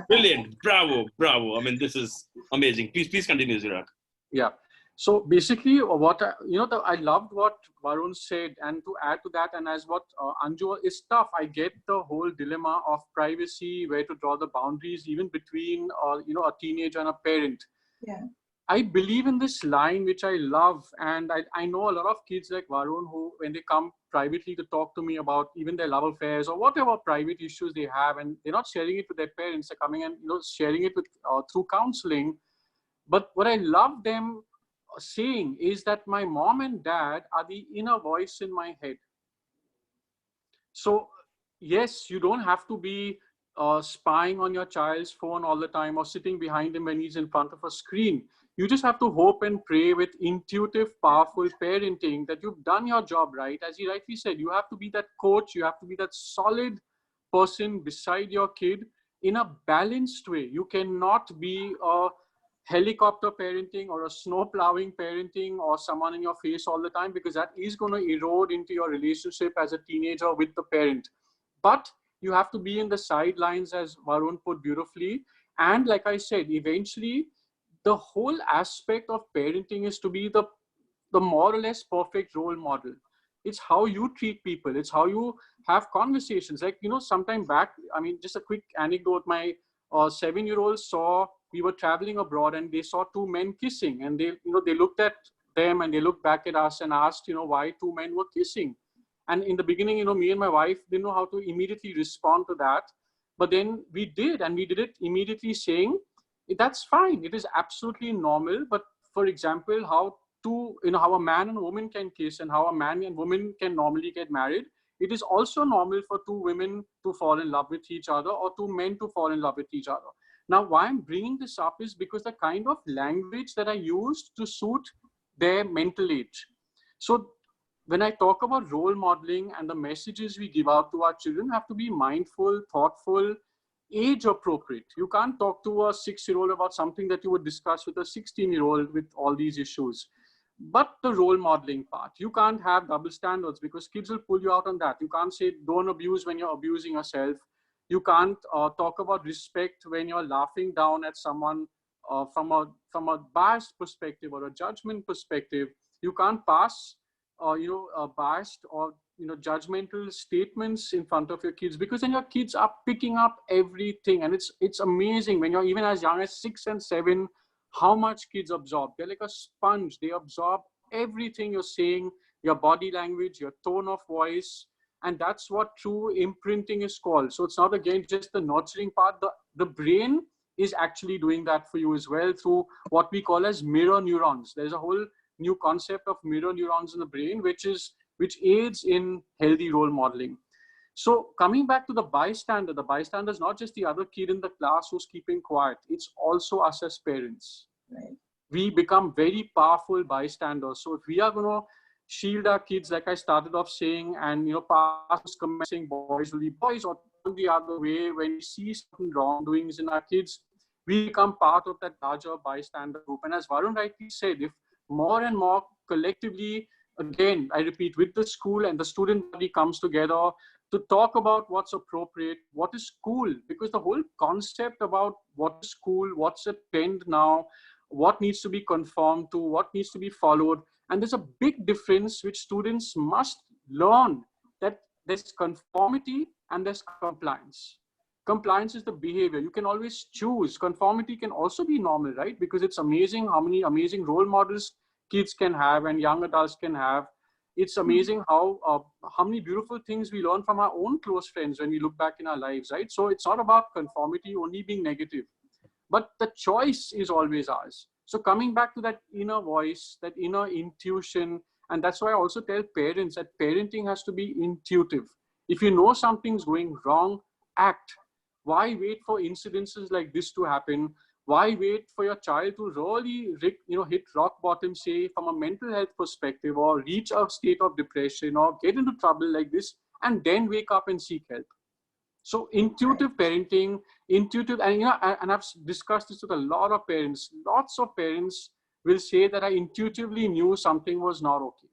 Brilliant. Bravo. Bravo. I mean, this is amazing. Please continue, Zirak. Yeah. So basically, I loved what Varun said, and to add to that, and as what Anju is tough. I get the whole dilemma of privacy, where to draw the boundaries, even between a teenager and a parent. Yeah. I believe in this line, which I love. And I know a lot of kids like Varun who, when they come privately to talk to me about even their love affairs or whatever private issues they have, and they're not sharing it with their parents, they're coming and sharing it with through counseling. But what I love them saying is that my mom and dad are the inner voice in my head. So yes, you don't have to be spying on your child's phone all the time or sitting behind him when he's in front of a screen. You just have to hope and pray with intuitive, powerful parenting that you've done your job right. As he rightly said, you have to be that coach, you have to be that solid person beside your kid in a balanced way. You cannot be a helicopter parenting or a snow plowing parenting or someone in your face all the time, because that is going to erode into your relationship as a teenager with the parent. But you have to be in the sidelines, as Varun put beautifully. And like I said, eventually the whole aspect of parenting is to be the more or less perfect role model. It's how you treat people. It's how you have conversations. Like, sometime back, I mean, just a quick anecdote, my 7-year-old saw, we were traveling abroad and they saw two men kissing, and they looked at them and they looked back at us and asked, why two men were kissing. And in the beginning, me and my wife didn't know how to immediately respond to that. But then we did, and we did it immediately saying, that's fine. It is absolutely normal. But for example, how a man and a woman can kiss and how a man and woman can normally get married, it is also normal for two women to fall in love with each other or two men to fall in love with each other. Now, why I'm bringing this up is because the kind of language that I used to suit their mental age. So when I talk about role modeling and the messages we give out to our children have to be mindful, thoughtful, age appropriate. You can't talk to a 6-year-old about something that you would discuss with a 16-year-old with all these issues. But the role modeling part, you can't have double standards because kids will pull you out on that. You can't say don't abuse when you're abusing yourself. You can't talk about respect when you're laughing down at someone from a biased perspective or a judgment perspective. You can't pass biased or judgmental statements in front of your kids, because then your kids are picking up everything. And it's amazing when you're even as young as 6 and 7 how much kids absorb. They're like a sponge. They absorb everything you're saying, your body language, your tone of voice. And that's what true imprinting is called. So it's not, again, just the nurturing part. The brain is actually doing that for you as well through what we call as mirror neurons. There's a whole new concept of mirror neurons in the brain, which aids in healthy role modeling. So coming back to the bystander is not just the other kid in the class who's keeping quiet. It's also us as parents. Right. We become very powerful bystanders. So if we are going to shield our kids, like I started off saying, and pastors commencing boys will be boys, or turn the other way when we see certain wrongdoings in our kids, we become part of that larger bystander group. And as Varun rightly said, if more and more collectively, again, I repeat, with the school and the student body comes together to talk about what's appropriate, what is cool, because the whole concept about what is cool, what's a trend now, what needs to be conformed to, what needs to be followed. And there's a big difference which students must learn, that there's conformity and there's compliance. Compliance is the behavior. You can always choose. Conformity can also be normal, right? Because it's amazing how many amazing role models kids can have and young adults can have. It's amazing how many beautiful things we learn from our own close friends when we look back in our lives, right? So it's not about conformity only being negative, but the choice is always ours. So coming back to that inner voice, that inner intuition, and that's why I also tell parents that parenting has to be intuitive. If you know something's going wrong, act. Why wait for incidences like this to happen? Why wait for your child to really hit rock bottom, say, from a mental health perspective, or reach a state of depression or get into trouble like this, and then wake up and seek help? So intuitive parenting, and I've discussed this with a lot of parents. Lots of parents will say that I intuitively knew something was not okay.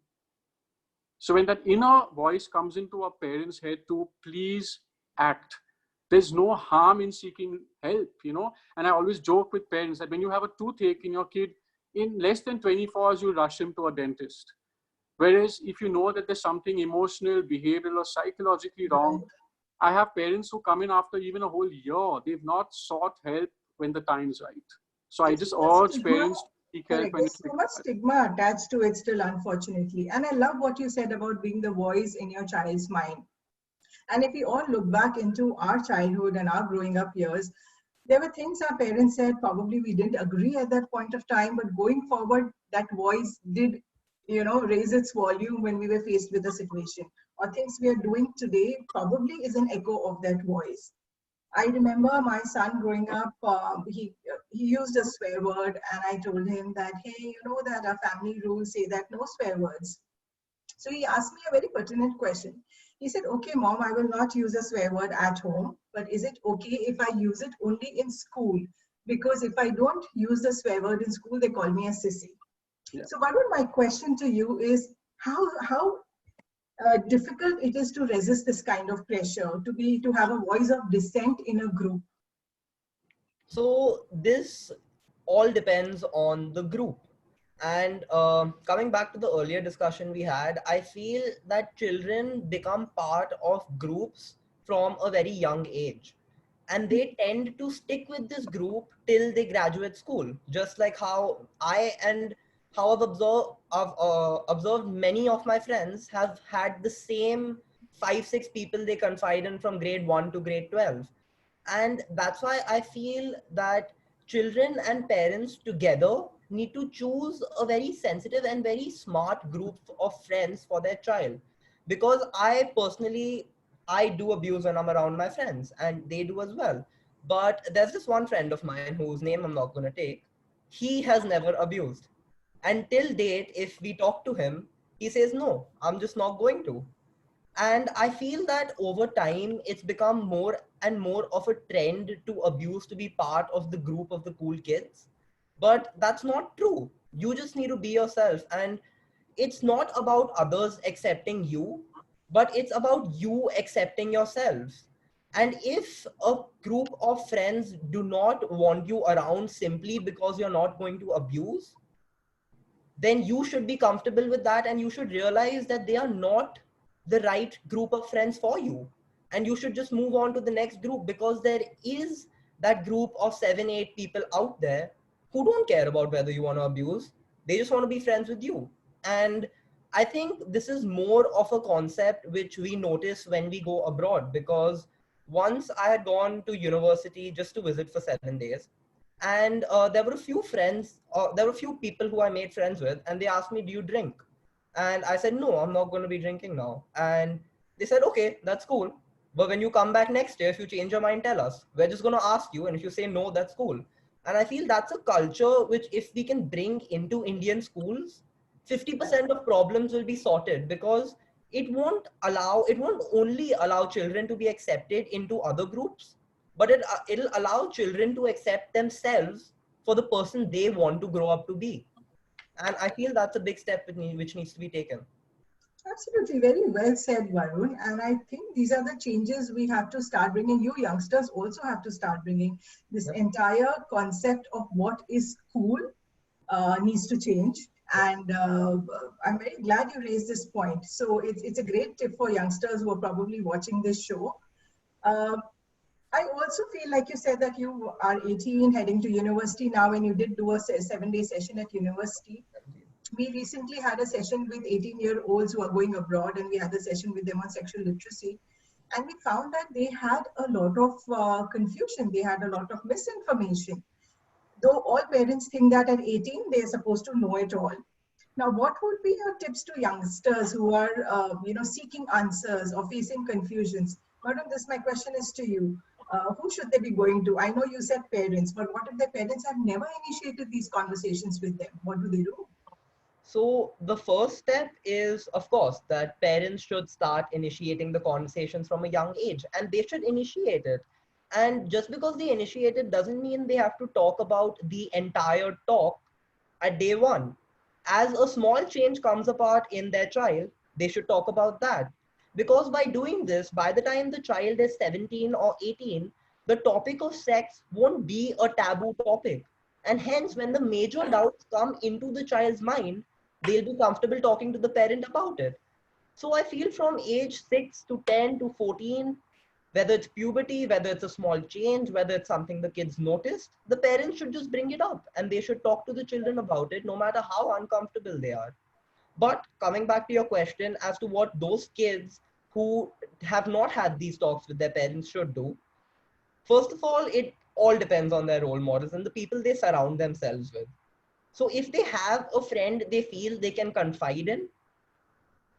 So when that inner voice comes into a parent's head to please act, there's no harm in seeking help, And I always joke with parents that when you have a toothache in your kid, in less than 24 hours, you rush him to a dentist. Whereas if you know that there's something emotional, behavioral, or psychologically wrong, I have parents who come in after even a whole year. They've not sought help when the time's right. So I just urge parents to seek help. There's so much stigma attached to it still, unfortunately. And I love what you said about being the voice in your child's mind. And if we all look back into our childhood and our growing up years, there were things our parents said, probably we didn't agree at that point of time, but going forward, that voice did, raise its volume when we were faced with a situation. Or things we are doing today probably is an echo of that voice. I remember my son growing up, he used a swear word, and I told him that, hey, you know that our family rules say that no swear words. So he asked me a very pertinent question. He said, okay, mom, I will not use a swear word at home, but is it okay if I use it only in school? Because if I don't use the swear word in school, they call me a sissy. Yeah. So, Varun, my question to you is how difficult it is to resist this kind of pressure, to have a voice of dissent in a group. So this all depends on the group. And coming back to the earlier discussion we had, I feel that children become part of groups from a very young age. And they tend to stick with this group till they graduate school. Just like how I've observed many of my friends have had the same 5-6 people they confide in from grade 1 to grade 12. And that's why I feel that children and parents together need to choose a very sensitive and very smart group of friends for their child. Because I personally, I do abuse when I'm around my friends, and they do as well. But there's this one friend of mine whose name I'm not going to take. He has never abused. Until date, if we talk to him, he says, no, I'm just not going to. And I feel that over time, it's become more and more of a trend to abuse to be part of the group of the cool kids. But that's not true. You just need to be yourself. And it's not about others accepting you, but it's about you accepting yourselves. And if a group of friends do not want you around simply because you're not going to abuse, then you should be comfortable with that, and you should realize that they are not the right group of friends for you, and you should just move on to the next group, because there is that group of 7-8 people out there who don't care about whether you want to abuse. They just want to be friends with you. And I think this is more of a concept which we notice when we go abroad, because once I had gone to university just to visit for 7 days, and there were a few friends, there were a few people who I made friends with, and they asked me, do you drink? And I said, no, I'm not going to be drinking now. And they said, okay, that's cool, but when you come back next year, if you change your mind, tell us. We're just going to ask you, and if you say no, that's cool. And I feel that's a culture which, if we can bring into Indian schools, 50% of problems will be sorted, because it won't only allow children to be accepted into other groups, but it'll allow children to accept themselves for the person they want to grow up to be. And I feel that's a big step which needs to be taken. Absolutely, very well said, Varun. And I think these are the changes we have to start bringing. You youngsters also have to start bringing this Yep. entire concept of what is cool needs to change. And I'm very glad you raised this point. So it's a great tip for youngsters who are probably watching this show. Uh, I also feel like you said that you are 18, heading to university now, and you did do a 7-day session at university. We recently had a session with 18-year-olds who are going abroad, and we had a session with them on sexual literacy. And we found that they had a lot of confusion. They had a lot of misinformation. Though all parents think that at 18, they're supposed to know it all. Now, what would be your tips to youngsters who are, seeking answers or facing confusions? Madam, my question is to you. Who should they be going to? I know you said parents, but what if their parents have never initiated these conversations with them? What do they do? So the first step is, of course, that parents should start initiating the conversations from a young age, and they should initiate it. And just because they initiate it doesn't mean they have to talk about the entire talk at day one. As a small change comes apart in their child, they should talk about that. Because by doing this, by the time the child is 17 or 18, the topic of sex won't be a taboo topic. And hence, when the major doubts come into the child's mind, they'll be comfortable talking to the parent about it. So I feel from age 6 to 10 to 14, whether it's puberty, whether it's a small change, whether it's something the kids noticed, the parents should just bring it up, and they should talk to the children about it, no matter how uncomfortable they are. But coming back to your question as to what those kids who have not had these talks with their parents should do, first of all, it all depends on their role models and the people they surround themselves with. So if they have a friend they feel they can confide in,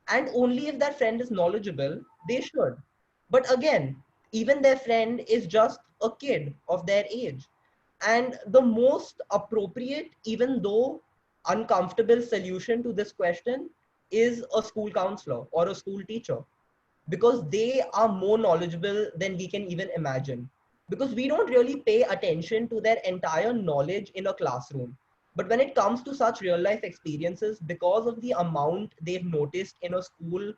and only if that friend is knowledgeable, they should. But again, even their friend is just a kid of their age. And the most appropriate, even though uncomfortable solution to this question is a school counselor or a school teacher, because they are more knowledgeable than we can even imagine. Because we don't really pay attention to their entire knowledge in a classroom. But when it comes to such real life experiences, because of the amount they've noticed in a school,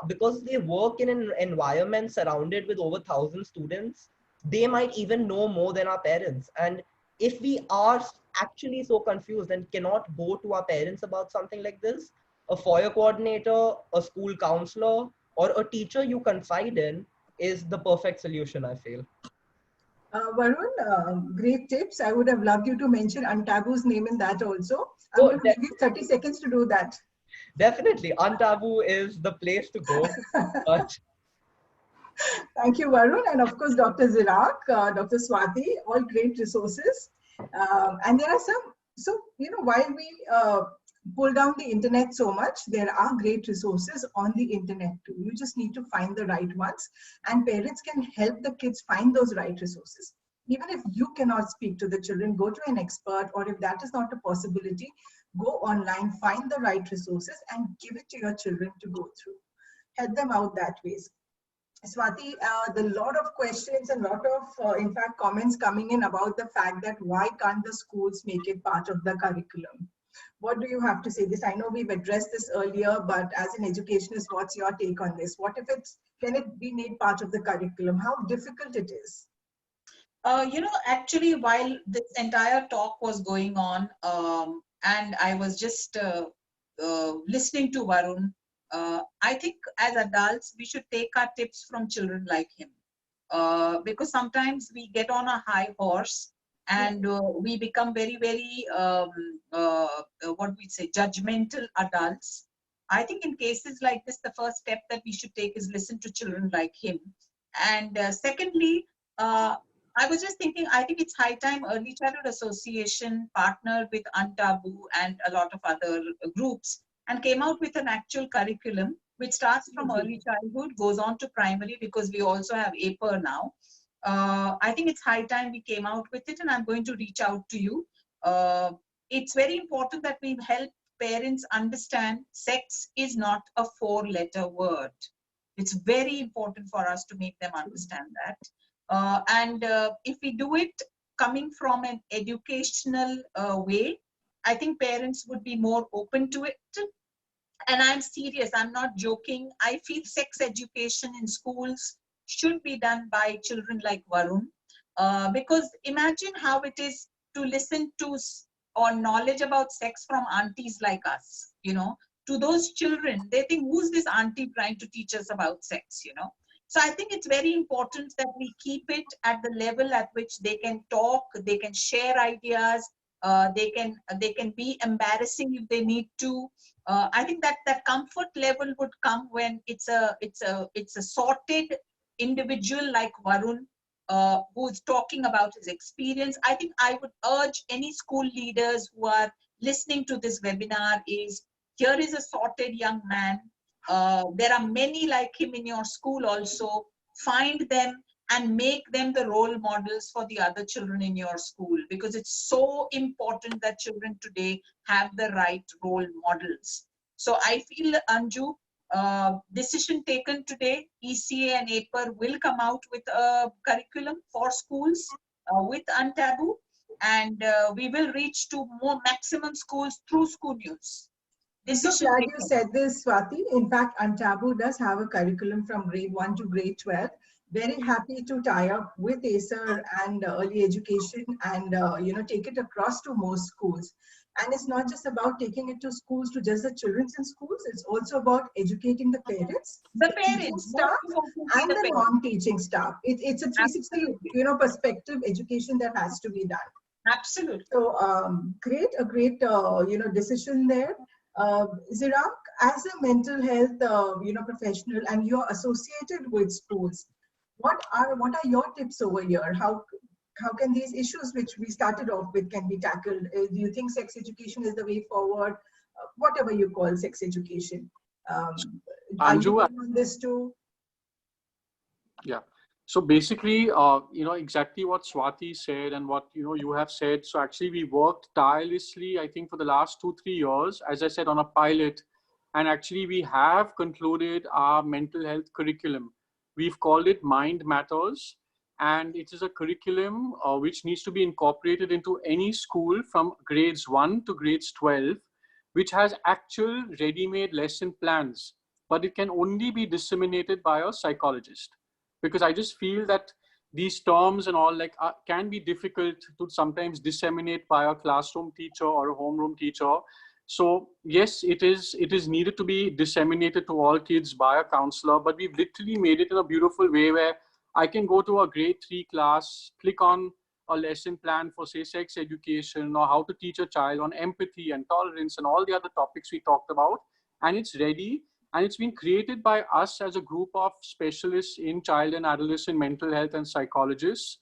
because they work in an environment surrounded with over 1,000 students, they might even know more than our parents. And if we are actually so confused and cannot go to our parents about something like this, a FOIA coordinator, a school counselor, or a teacher you confide in is the perfect solution, I feel. Varun, great tips. I would have loved you to mention UnTaboo's name in that also. I'm Oh, going to give you 30 seconds to do that. Definitely, UnTaboo is the place to go. But Thank you, Varun. And of course, Dr. Zirak, Dr. Swati, all great resources. And there are some, so, while we pull down the internet so much, there are great resources on the internet too. You just need to find the right ones, and parents can help the kids find those right resources. Even if you cannot speak to the children, go to an expert, or if that is not a possibility, go online, find the right resources and give it to your children to go through. Help them out that way. Swati, the lot of questions and lot of, in fact, comments coming in about the fact that why can't the schools make it part of the curriculum? What do you have to say this? I know we've addressed this earlier, but as an educationist, what's your take on this? What if can it be made part of the curriculum? How difficult it is? Actually, while this entire talk was going on, and I was just listening to Varun, I think as adults, we should take our tips from children like him. Because sometimes we get on a high horse and we become very, very, what we say, judgmental adults. I think in cases like this, the first step that we should take is listen to children like him. And secondly, I was just thinking, I think it's high time Early Childhood Association partnered with UnTaboo and a lot of other groups and came out with an actual curriculum which starts from early childhood, goes on to primary, because we also have APER now. I think it's high time we came out with it, and I'm going to reach out to you. It's very important that we help parents understand sex is not a 4-letter word. It's very important for us to make them understand that. And if we do it coming from an educational way, I think parents would be more open to it. And I'm serious, I'm not joking. I feel sex education in schools should be done by children like Varun. Because imagine how it is to listen to or knowledge about sex from aunties like us, to those children. They think, who's this auntie trying to teach us about sex, So I think it's very important that we keep it at the level at which they can talk, they can share ideas, they can be embarrassing if they need to. I think that comfort level would come when it's a sorted individual like Varun, who is talking about his experience. I think I would urge any school leaders who are listening to this webinar is, here is a sorted young man. There are many like him in your school also. Find them and make them the role models for the other children in your school, because it's so important that children today have the right role models. So I feel, Anju, decision taken today, ECA and APER will come out with a curriculum for schools with UnTaboo, and we will reach to more maximum schools through ScooNews. I'm so glad you said this, Swati. In fact, UnTaboo does have a curriculum from grade 1 to grade 12. Very happy to tie up with ACER and early education and take it across to most schools. And it's not just about taking it to schools, to just the children in schools. It's also about educating the parents, staff, and the non-teaching staff. It's a 360 perspective education that has to be done. Absolutely. So a great decision there. Zirak, as a mental health professional, and you're associated with schools, what are your tips over here? How can these issues which we started off with can be tackled? Do you think sex education is the way forward? Whatever you call sex education. Are you on this too? Yeah. So basically, exactly what Swati said and what, you have said. So actually we worked tirelessly, I think for the last 2-3 years, as I said, on a pilot. And actually we have concluded our mental health curriculum. We've called it Mind Matters. And it is a curriculum which needs to be incorporated into any school from grades 1 to grades 12, which has actual ready-made lesson plans, but it can only be disseminated by a psychologist. Because I just feel that these terms and all can be difficult to sometimes disseminate by a classroom teacher or a homeroom teacher. So yes, it is needed to be disseminated to all kids by a counselor, but we've literally made it in a beautiful way where I can go to a grade 3 class, click on a lesson plan for, say, sex education or how to teach a child on empathy and tolerance and all the other topics we talked about. And it's ready. And it's been created by us as a group of specialists in child and adolescent mental health and psychologists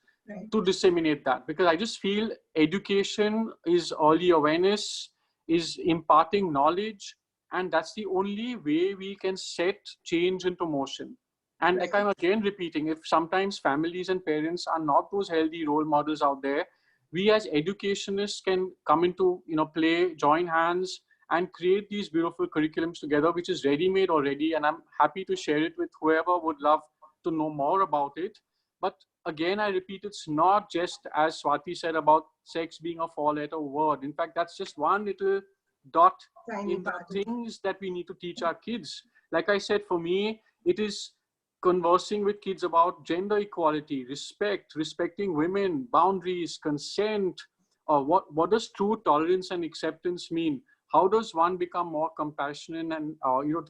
to disseminate that. Because I just feel education is early awareness, is imparting knowledge. And that's the only way we can set change into motion. And like I'm again repeating, if sometimes families and parents are not those healthy role models out there, we as educationists can come into play, join hands, and create these beautiful curriculums together, which is ready-made already. And I'm happy to share it with whoever would love to know more about it. But again, I repeat, it's not just, as Swati said, about sex being a four-letter word. In fact, that's just one little dot in the things that we need to teach our kids. Like I said, for me, it is conversing with kids about gender equality, respecting women, boundaries, consent. What does true tolerance and acceptance mean? How does one become more compassionate and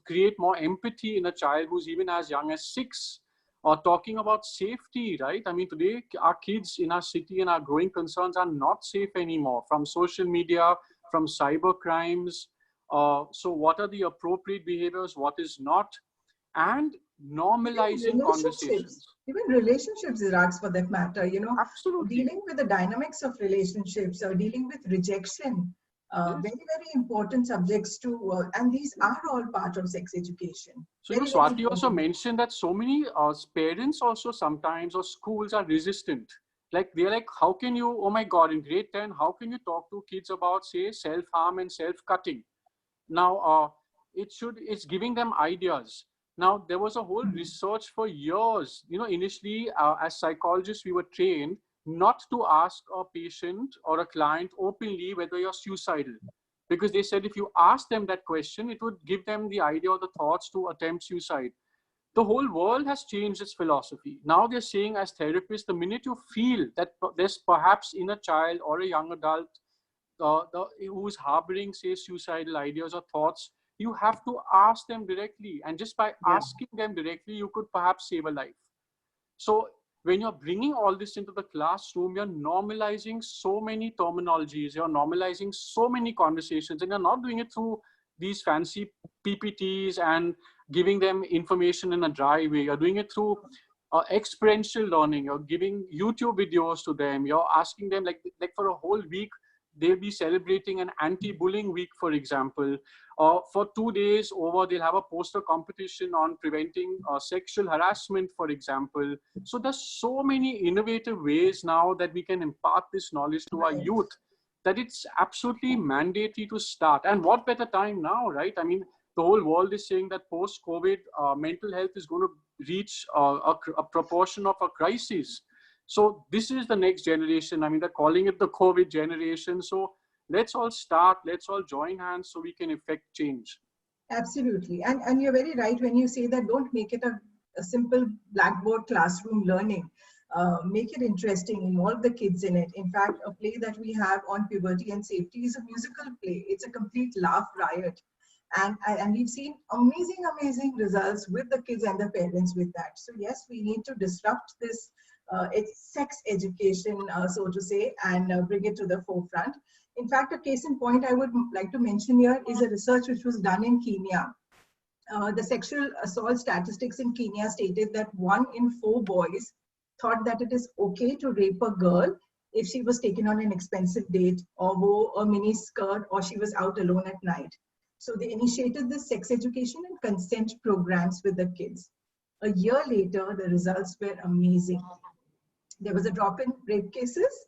create more empathy in a child who's even as young as 6? Or talking about safety, right? I mean, today our kids in our city and our growing concerns are not safe anymore, from social media, from cyber crimes. So what are the appropriate behaviors? What is not? And normalizing conversations. Even relationships, Zirak, for that matter, Absolutely. Dealing with the dynamics of relationships or dealing with rejection. Very, very important subjects to, and these are all part of sex education. So Swati also mentioned that so many parents also sometimes, or schools, are resistant. Like they're like, how can you, oh my God, in grade 10, how can you talk to kids about, say, self-harm and self-cutting? Now, it's giving them ideas. Now, there was a whole research for years. Initially, as psychologists, we were trained not to ask a patient or a client openly whether you're suicidal. Because they said if you ask them that question, it would give them the idea or the thoughts to attempt suicide. The whole world has changed its philosophy. Now they're saying, as therapists, the minute you feel that there's perhaps in a child or a young adult who's harboring, say, suicidal ideas or thoughts, you have to ask them directly. And just by asking them directly, you could perhaps save a life. So when you're bringing all this into the classroom, you're normalizing so many terminologies, you're normalizing so many conversations, and you're not doing it through these fancy PPTs and giving them information in a dry way. You're doing it through experiential learning. You're giving YouTube videos to them. You're asking them, like for a whole week, they'll be celebrating an anti-bullying week, for example. For 2 days over, they'll have a poster competition on preventing sexual harassment, for example. So there's so many innovative ways now that we can impart this knowledge to our youth, that it's absolutely mandatory to start. And what better time now, right? I mean, the whole world is saying that post-COVID, mental health is going to reach a proportion of a crisis. So this is the next generation. I mean, they're calling it the COVID generation. So let's all start, let's all join hands so we can effect change. Absolutely. And you're very right when you say that don't make it a simple blackboard classroom learning. Make it interesting, involve the kids in it. In fact, a play that we have on puberty and safety is a musical play. It's a complete laugh riot. And we've seen amazing results with the kids and the parents with that. So yes, we need to disrupt this it's sex education, so to say, and bring it to the forefront. In fact, a case in point I would like to mention here is a research which was done in Kenya. The sexual assault statistics in Kenya stated that 1 in 4 boys thought that it is okay to rape a girl if she was taken on an expensive date or wore a mini skirt or she was out alone at night. So they initiated this sex education and consent programs with the kids. A year later, the results were amazing. There was a drop in rape cases.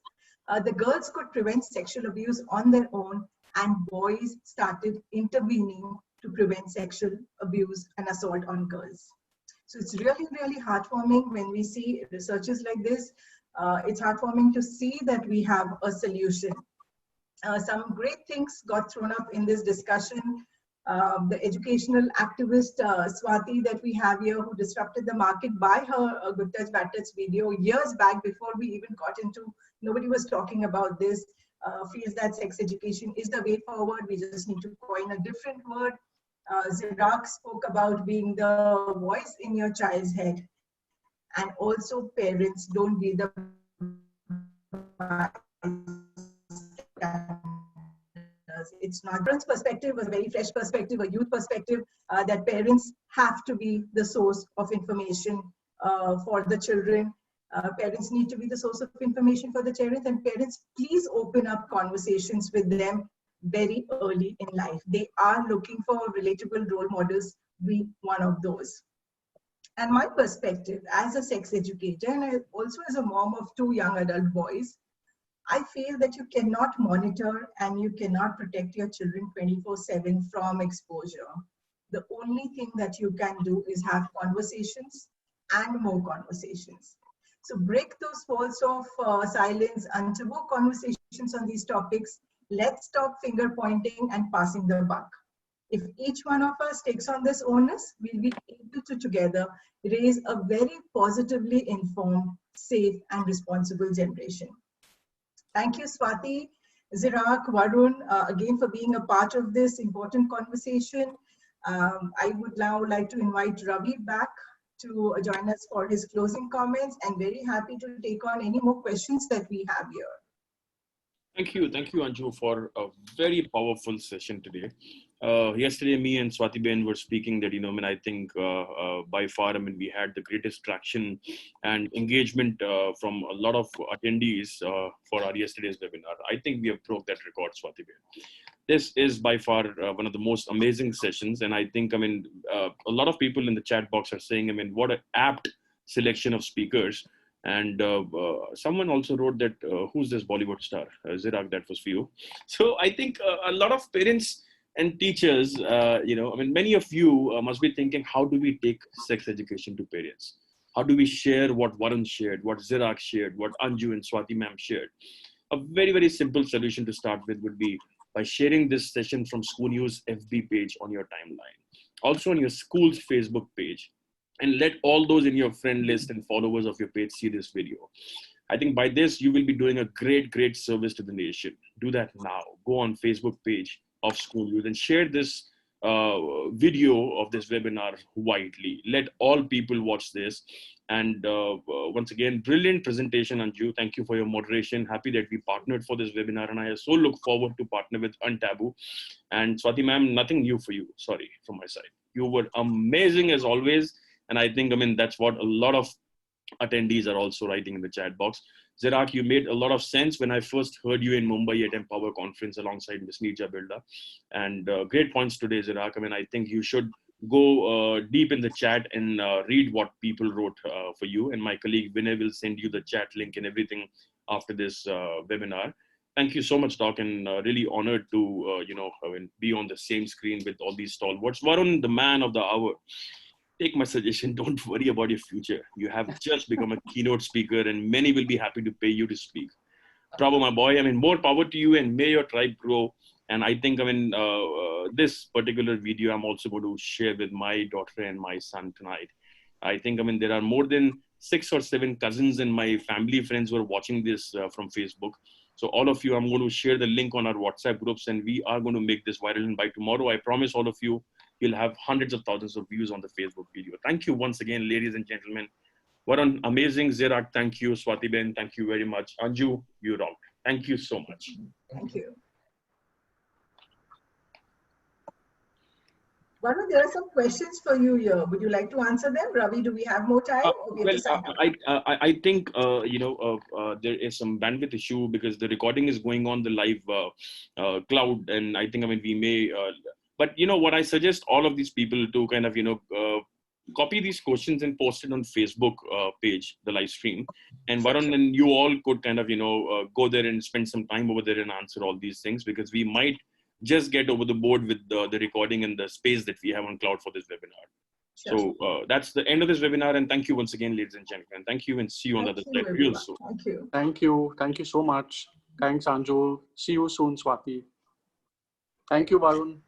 The girls could prevent sexual abuse on their own, and boys started intervening to prevent sexual abuse and assault on girls. So it's really, really heartwarming when we see researches like this. It's heartwarming to see that we have a solution. Some great things got thrown up in this discussion. The educational activist Swati that we have here, who disrupted the market by her Good Touch Bad Touch video years back before we even got into, nobody was talking about this, feels that sex education is the way forward. We just need to coin a different word. Zirak spoke about being the voice in your child's head. And also parents, don't be the it's not parents' perspective, a very fresh perspective, a youth perspective, that parents have to be the source of information for the children. Parents need to be the source of information for the children, and parents, please open up conversations with them very early in life. They are looking for relatable role models. Be one of those. And my perspective as a sex educator, and also as a mom of 2 young adult boys, I feel that you cannot monitor and you cannot protect your children 24/7 from exposure. The only thing that you can do is have conversations and more conversations. So break those walls of silence, UnTaboo conversations on these topics. Let's stop finger pointing and passing the buck. If each one of us takes on this onus, we'll be able to together raise a very positively informed, safe, and responsible generation. Thank you, Swati, Zirak, Varun, again for being a part of this important conversation. I would now like to invite Ravi back to join us for his closing comments, and very happy to take on any more questions that we have here. Thank you, Anju, for a very powerful session today. Yesterday, me and Swati Ben were speaking that, I think by far, we had the greatest traction and engagement from a lot of attendees for our yesterday's webinar. I think we have broke that record, Swati Ben. This is by far one of the most amazing sessions. And I think, a lot of people in the chat box are saying, what an apt selection of speakers. And someone also wrote that, who's this Bollywood star? Zirak, that was for you. So I think a lot of parents and teachers, many of you must be thinking, how do we take sex education to parents? How do we share what Varun shared, what Zirak shared, what Anju and Swati ma'am shared? A very, very simple solution to start with would be by sharing this session from ScooNews FB page on your timeline. Also on your school's Facebook page. And let all those in your friend list and followers of your page see this video. I think by this, you will be doing a great, great service to the nation. Do that now. Go on Facebook page of ScooNews and share this video of this webinar widely. Let all people watch this. And once again, brilliant presentation, Anju. Thank you for your moderation. Happy that we partnered for this webinar. And I so look forward to partner with UnTaboo. And Swati ma'am, nothing new for you. Sorry, from my side. You were amazing as always. And I think, that's what a lot of attendees are also writing in the chat box. Zirak, you made a lot of sense when I first heard you in Mumbai at Mpower conference alongside Ms. Nija Bilda. And great points today, Zirak. I think you should go deep in the chat and read what people wrote for you. And my colleague Vinay will send you the chat link and everything after this webinar. Thank you so much, Doc, and really honored to be on the same screen with all these stalwarts. Varun, the man of the hour. Take my suggestion, don't worry about your future. You have just become a keynote speaker and many will be happy to pay you to speak. Bravo, my boy. More power to you and may your tribe grow. And I think, this particular video, I'm also going to share with my daughter and my son tonight. I think, there are more than 6 or 7 cousins and my family friends who are watching this from Facebook. So all of you, I'm going to share the link on our WhatsApp groups and we are going to make this viral. And by tomorrow, I promise all of you, you'll have hundreds of thousands of views on the Facebook video. Thank you once again, ladies and gentlemen. What an amazing. Zirak, thank you. Swati Ben, thank you very much. Anju, you rock. Thank you so much. Thank you. Varun, there are some questions for you here. Would you like to answer them? Ravi, do we have more time? I think, there is some bandwidth issue because the recording is going on the live cloud. And I think, we may... But what I suggest all of these people to kind of, copy these questions and post it on Facebook page, the live stream. And Varun and you all could kind of, go there and spend some time over there and answer all these things, because we might just get over the board with the recording and the space that we have on cloud for this webinar. Sure. So that's the end of this webinar. And thank you once again, ladies and gentlemen. Thank you, and see you on the other side real soon. Thank you. Thank you. Thank you so much. Thanks, Anju. See you soon, Swati. Thank you, Varun.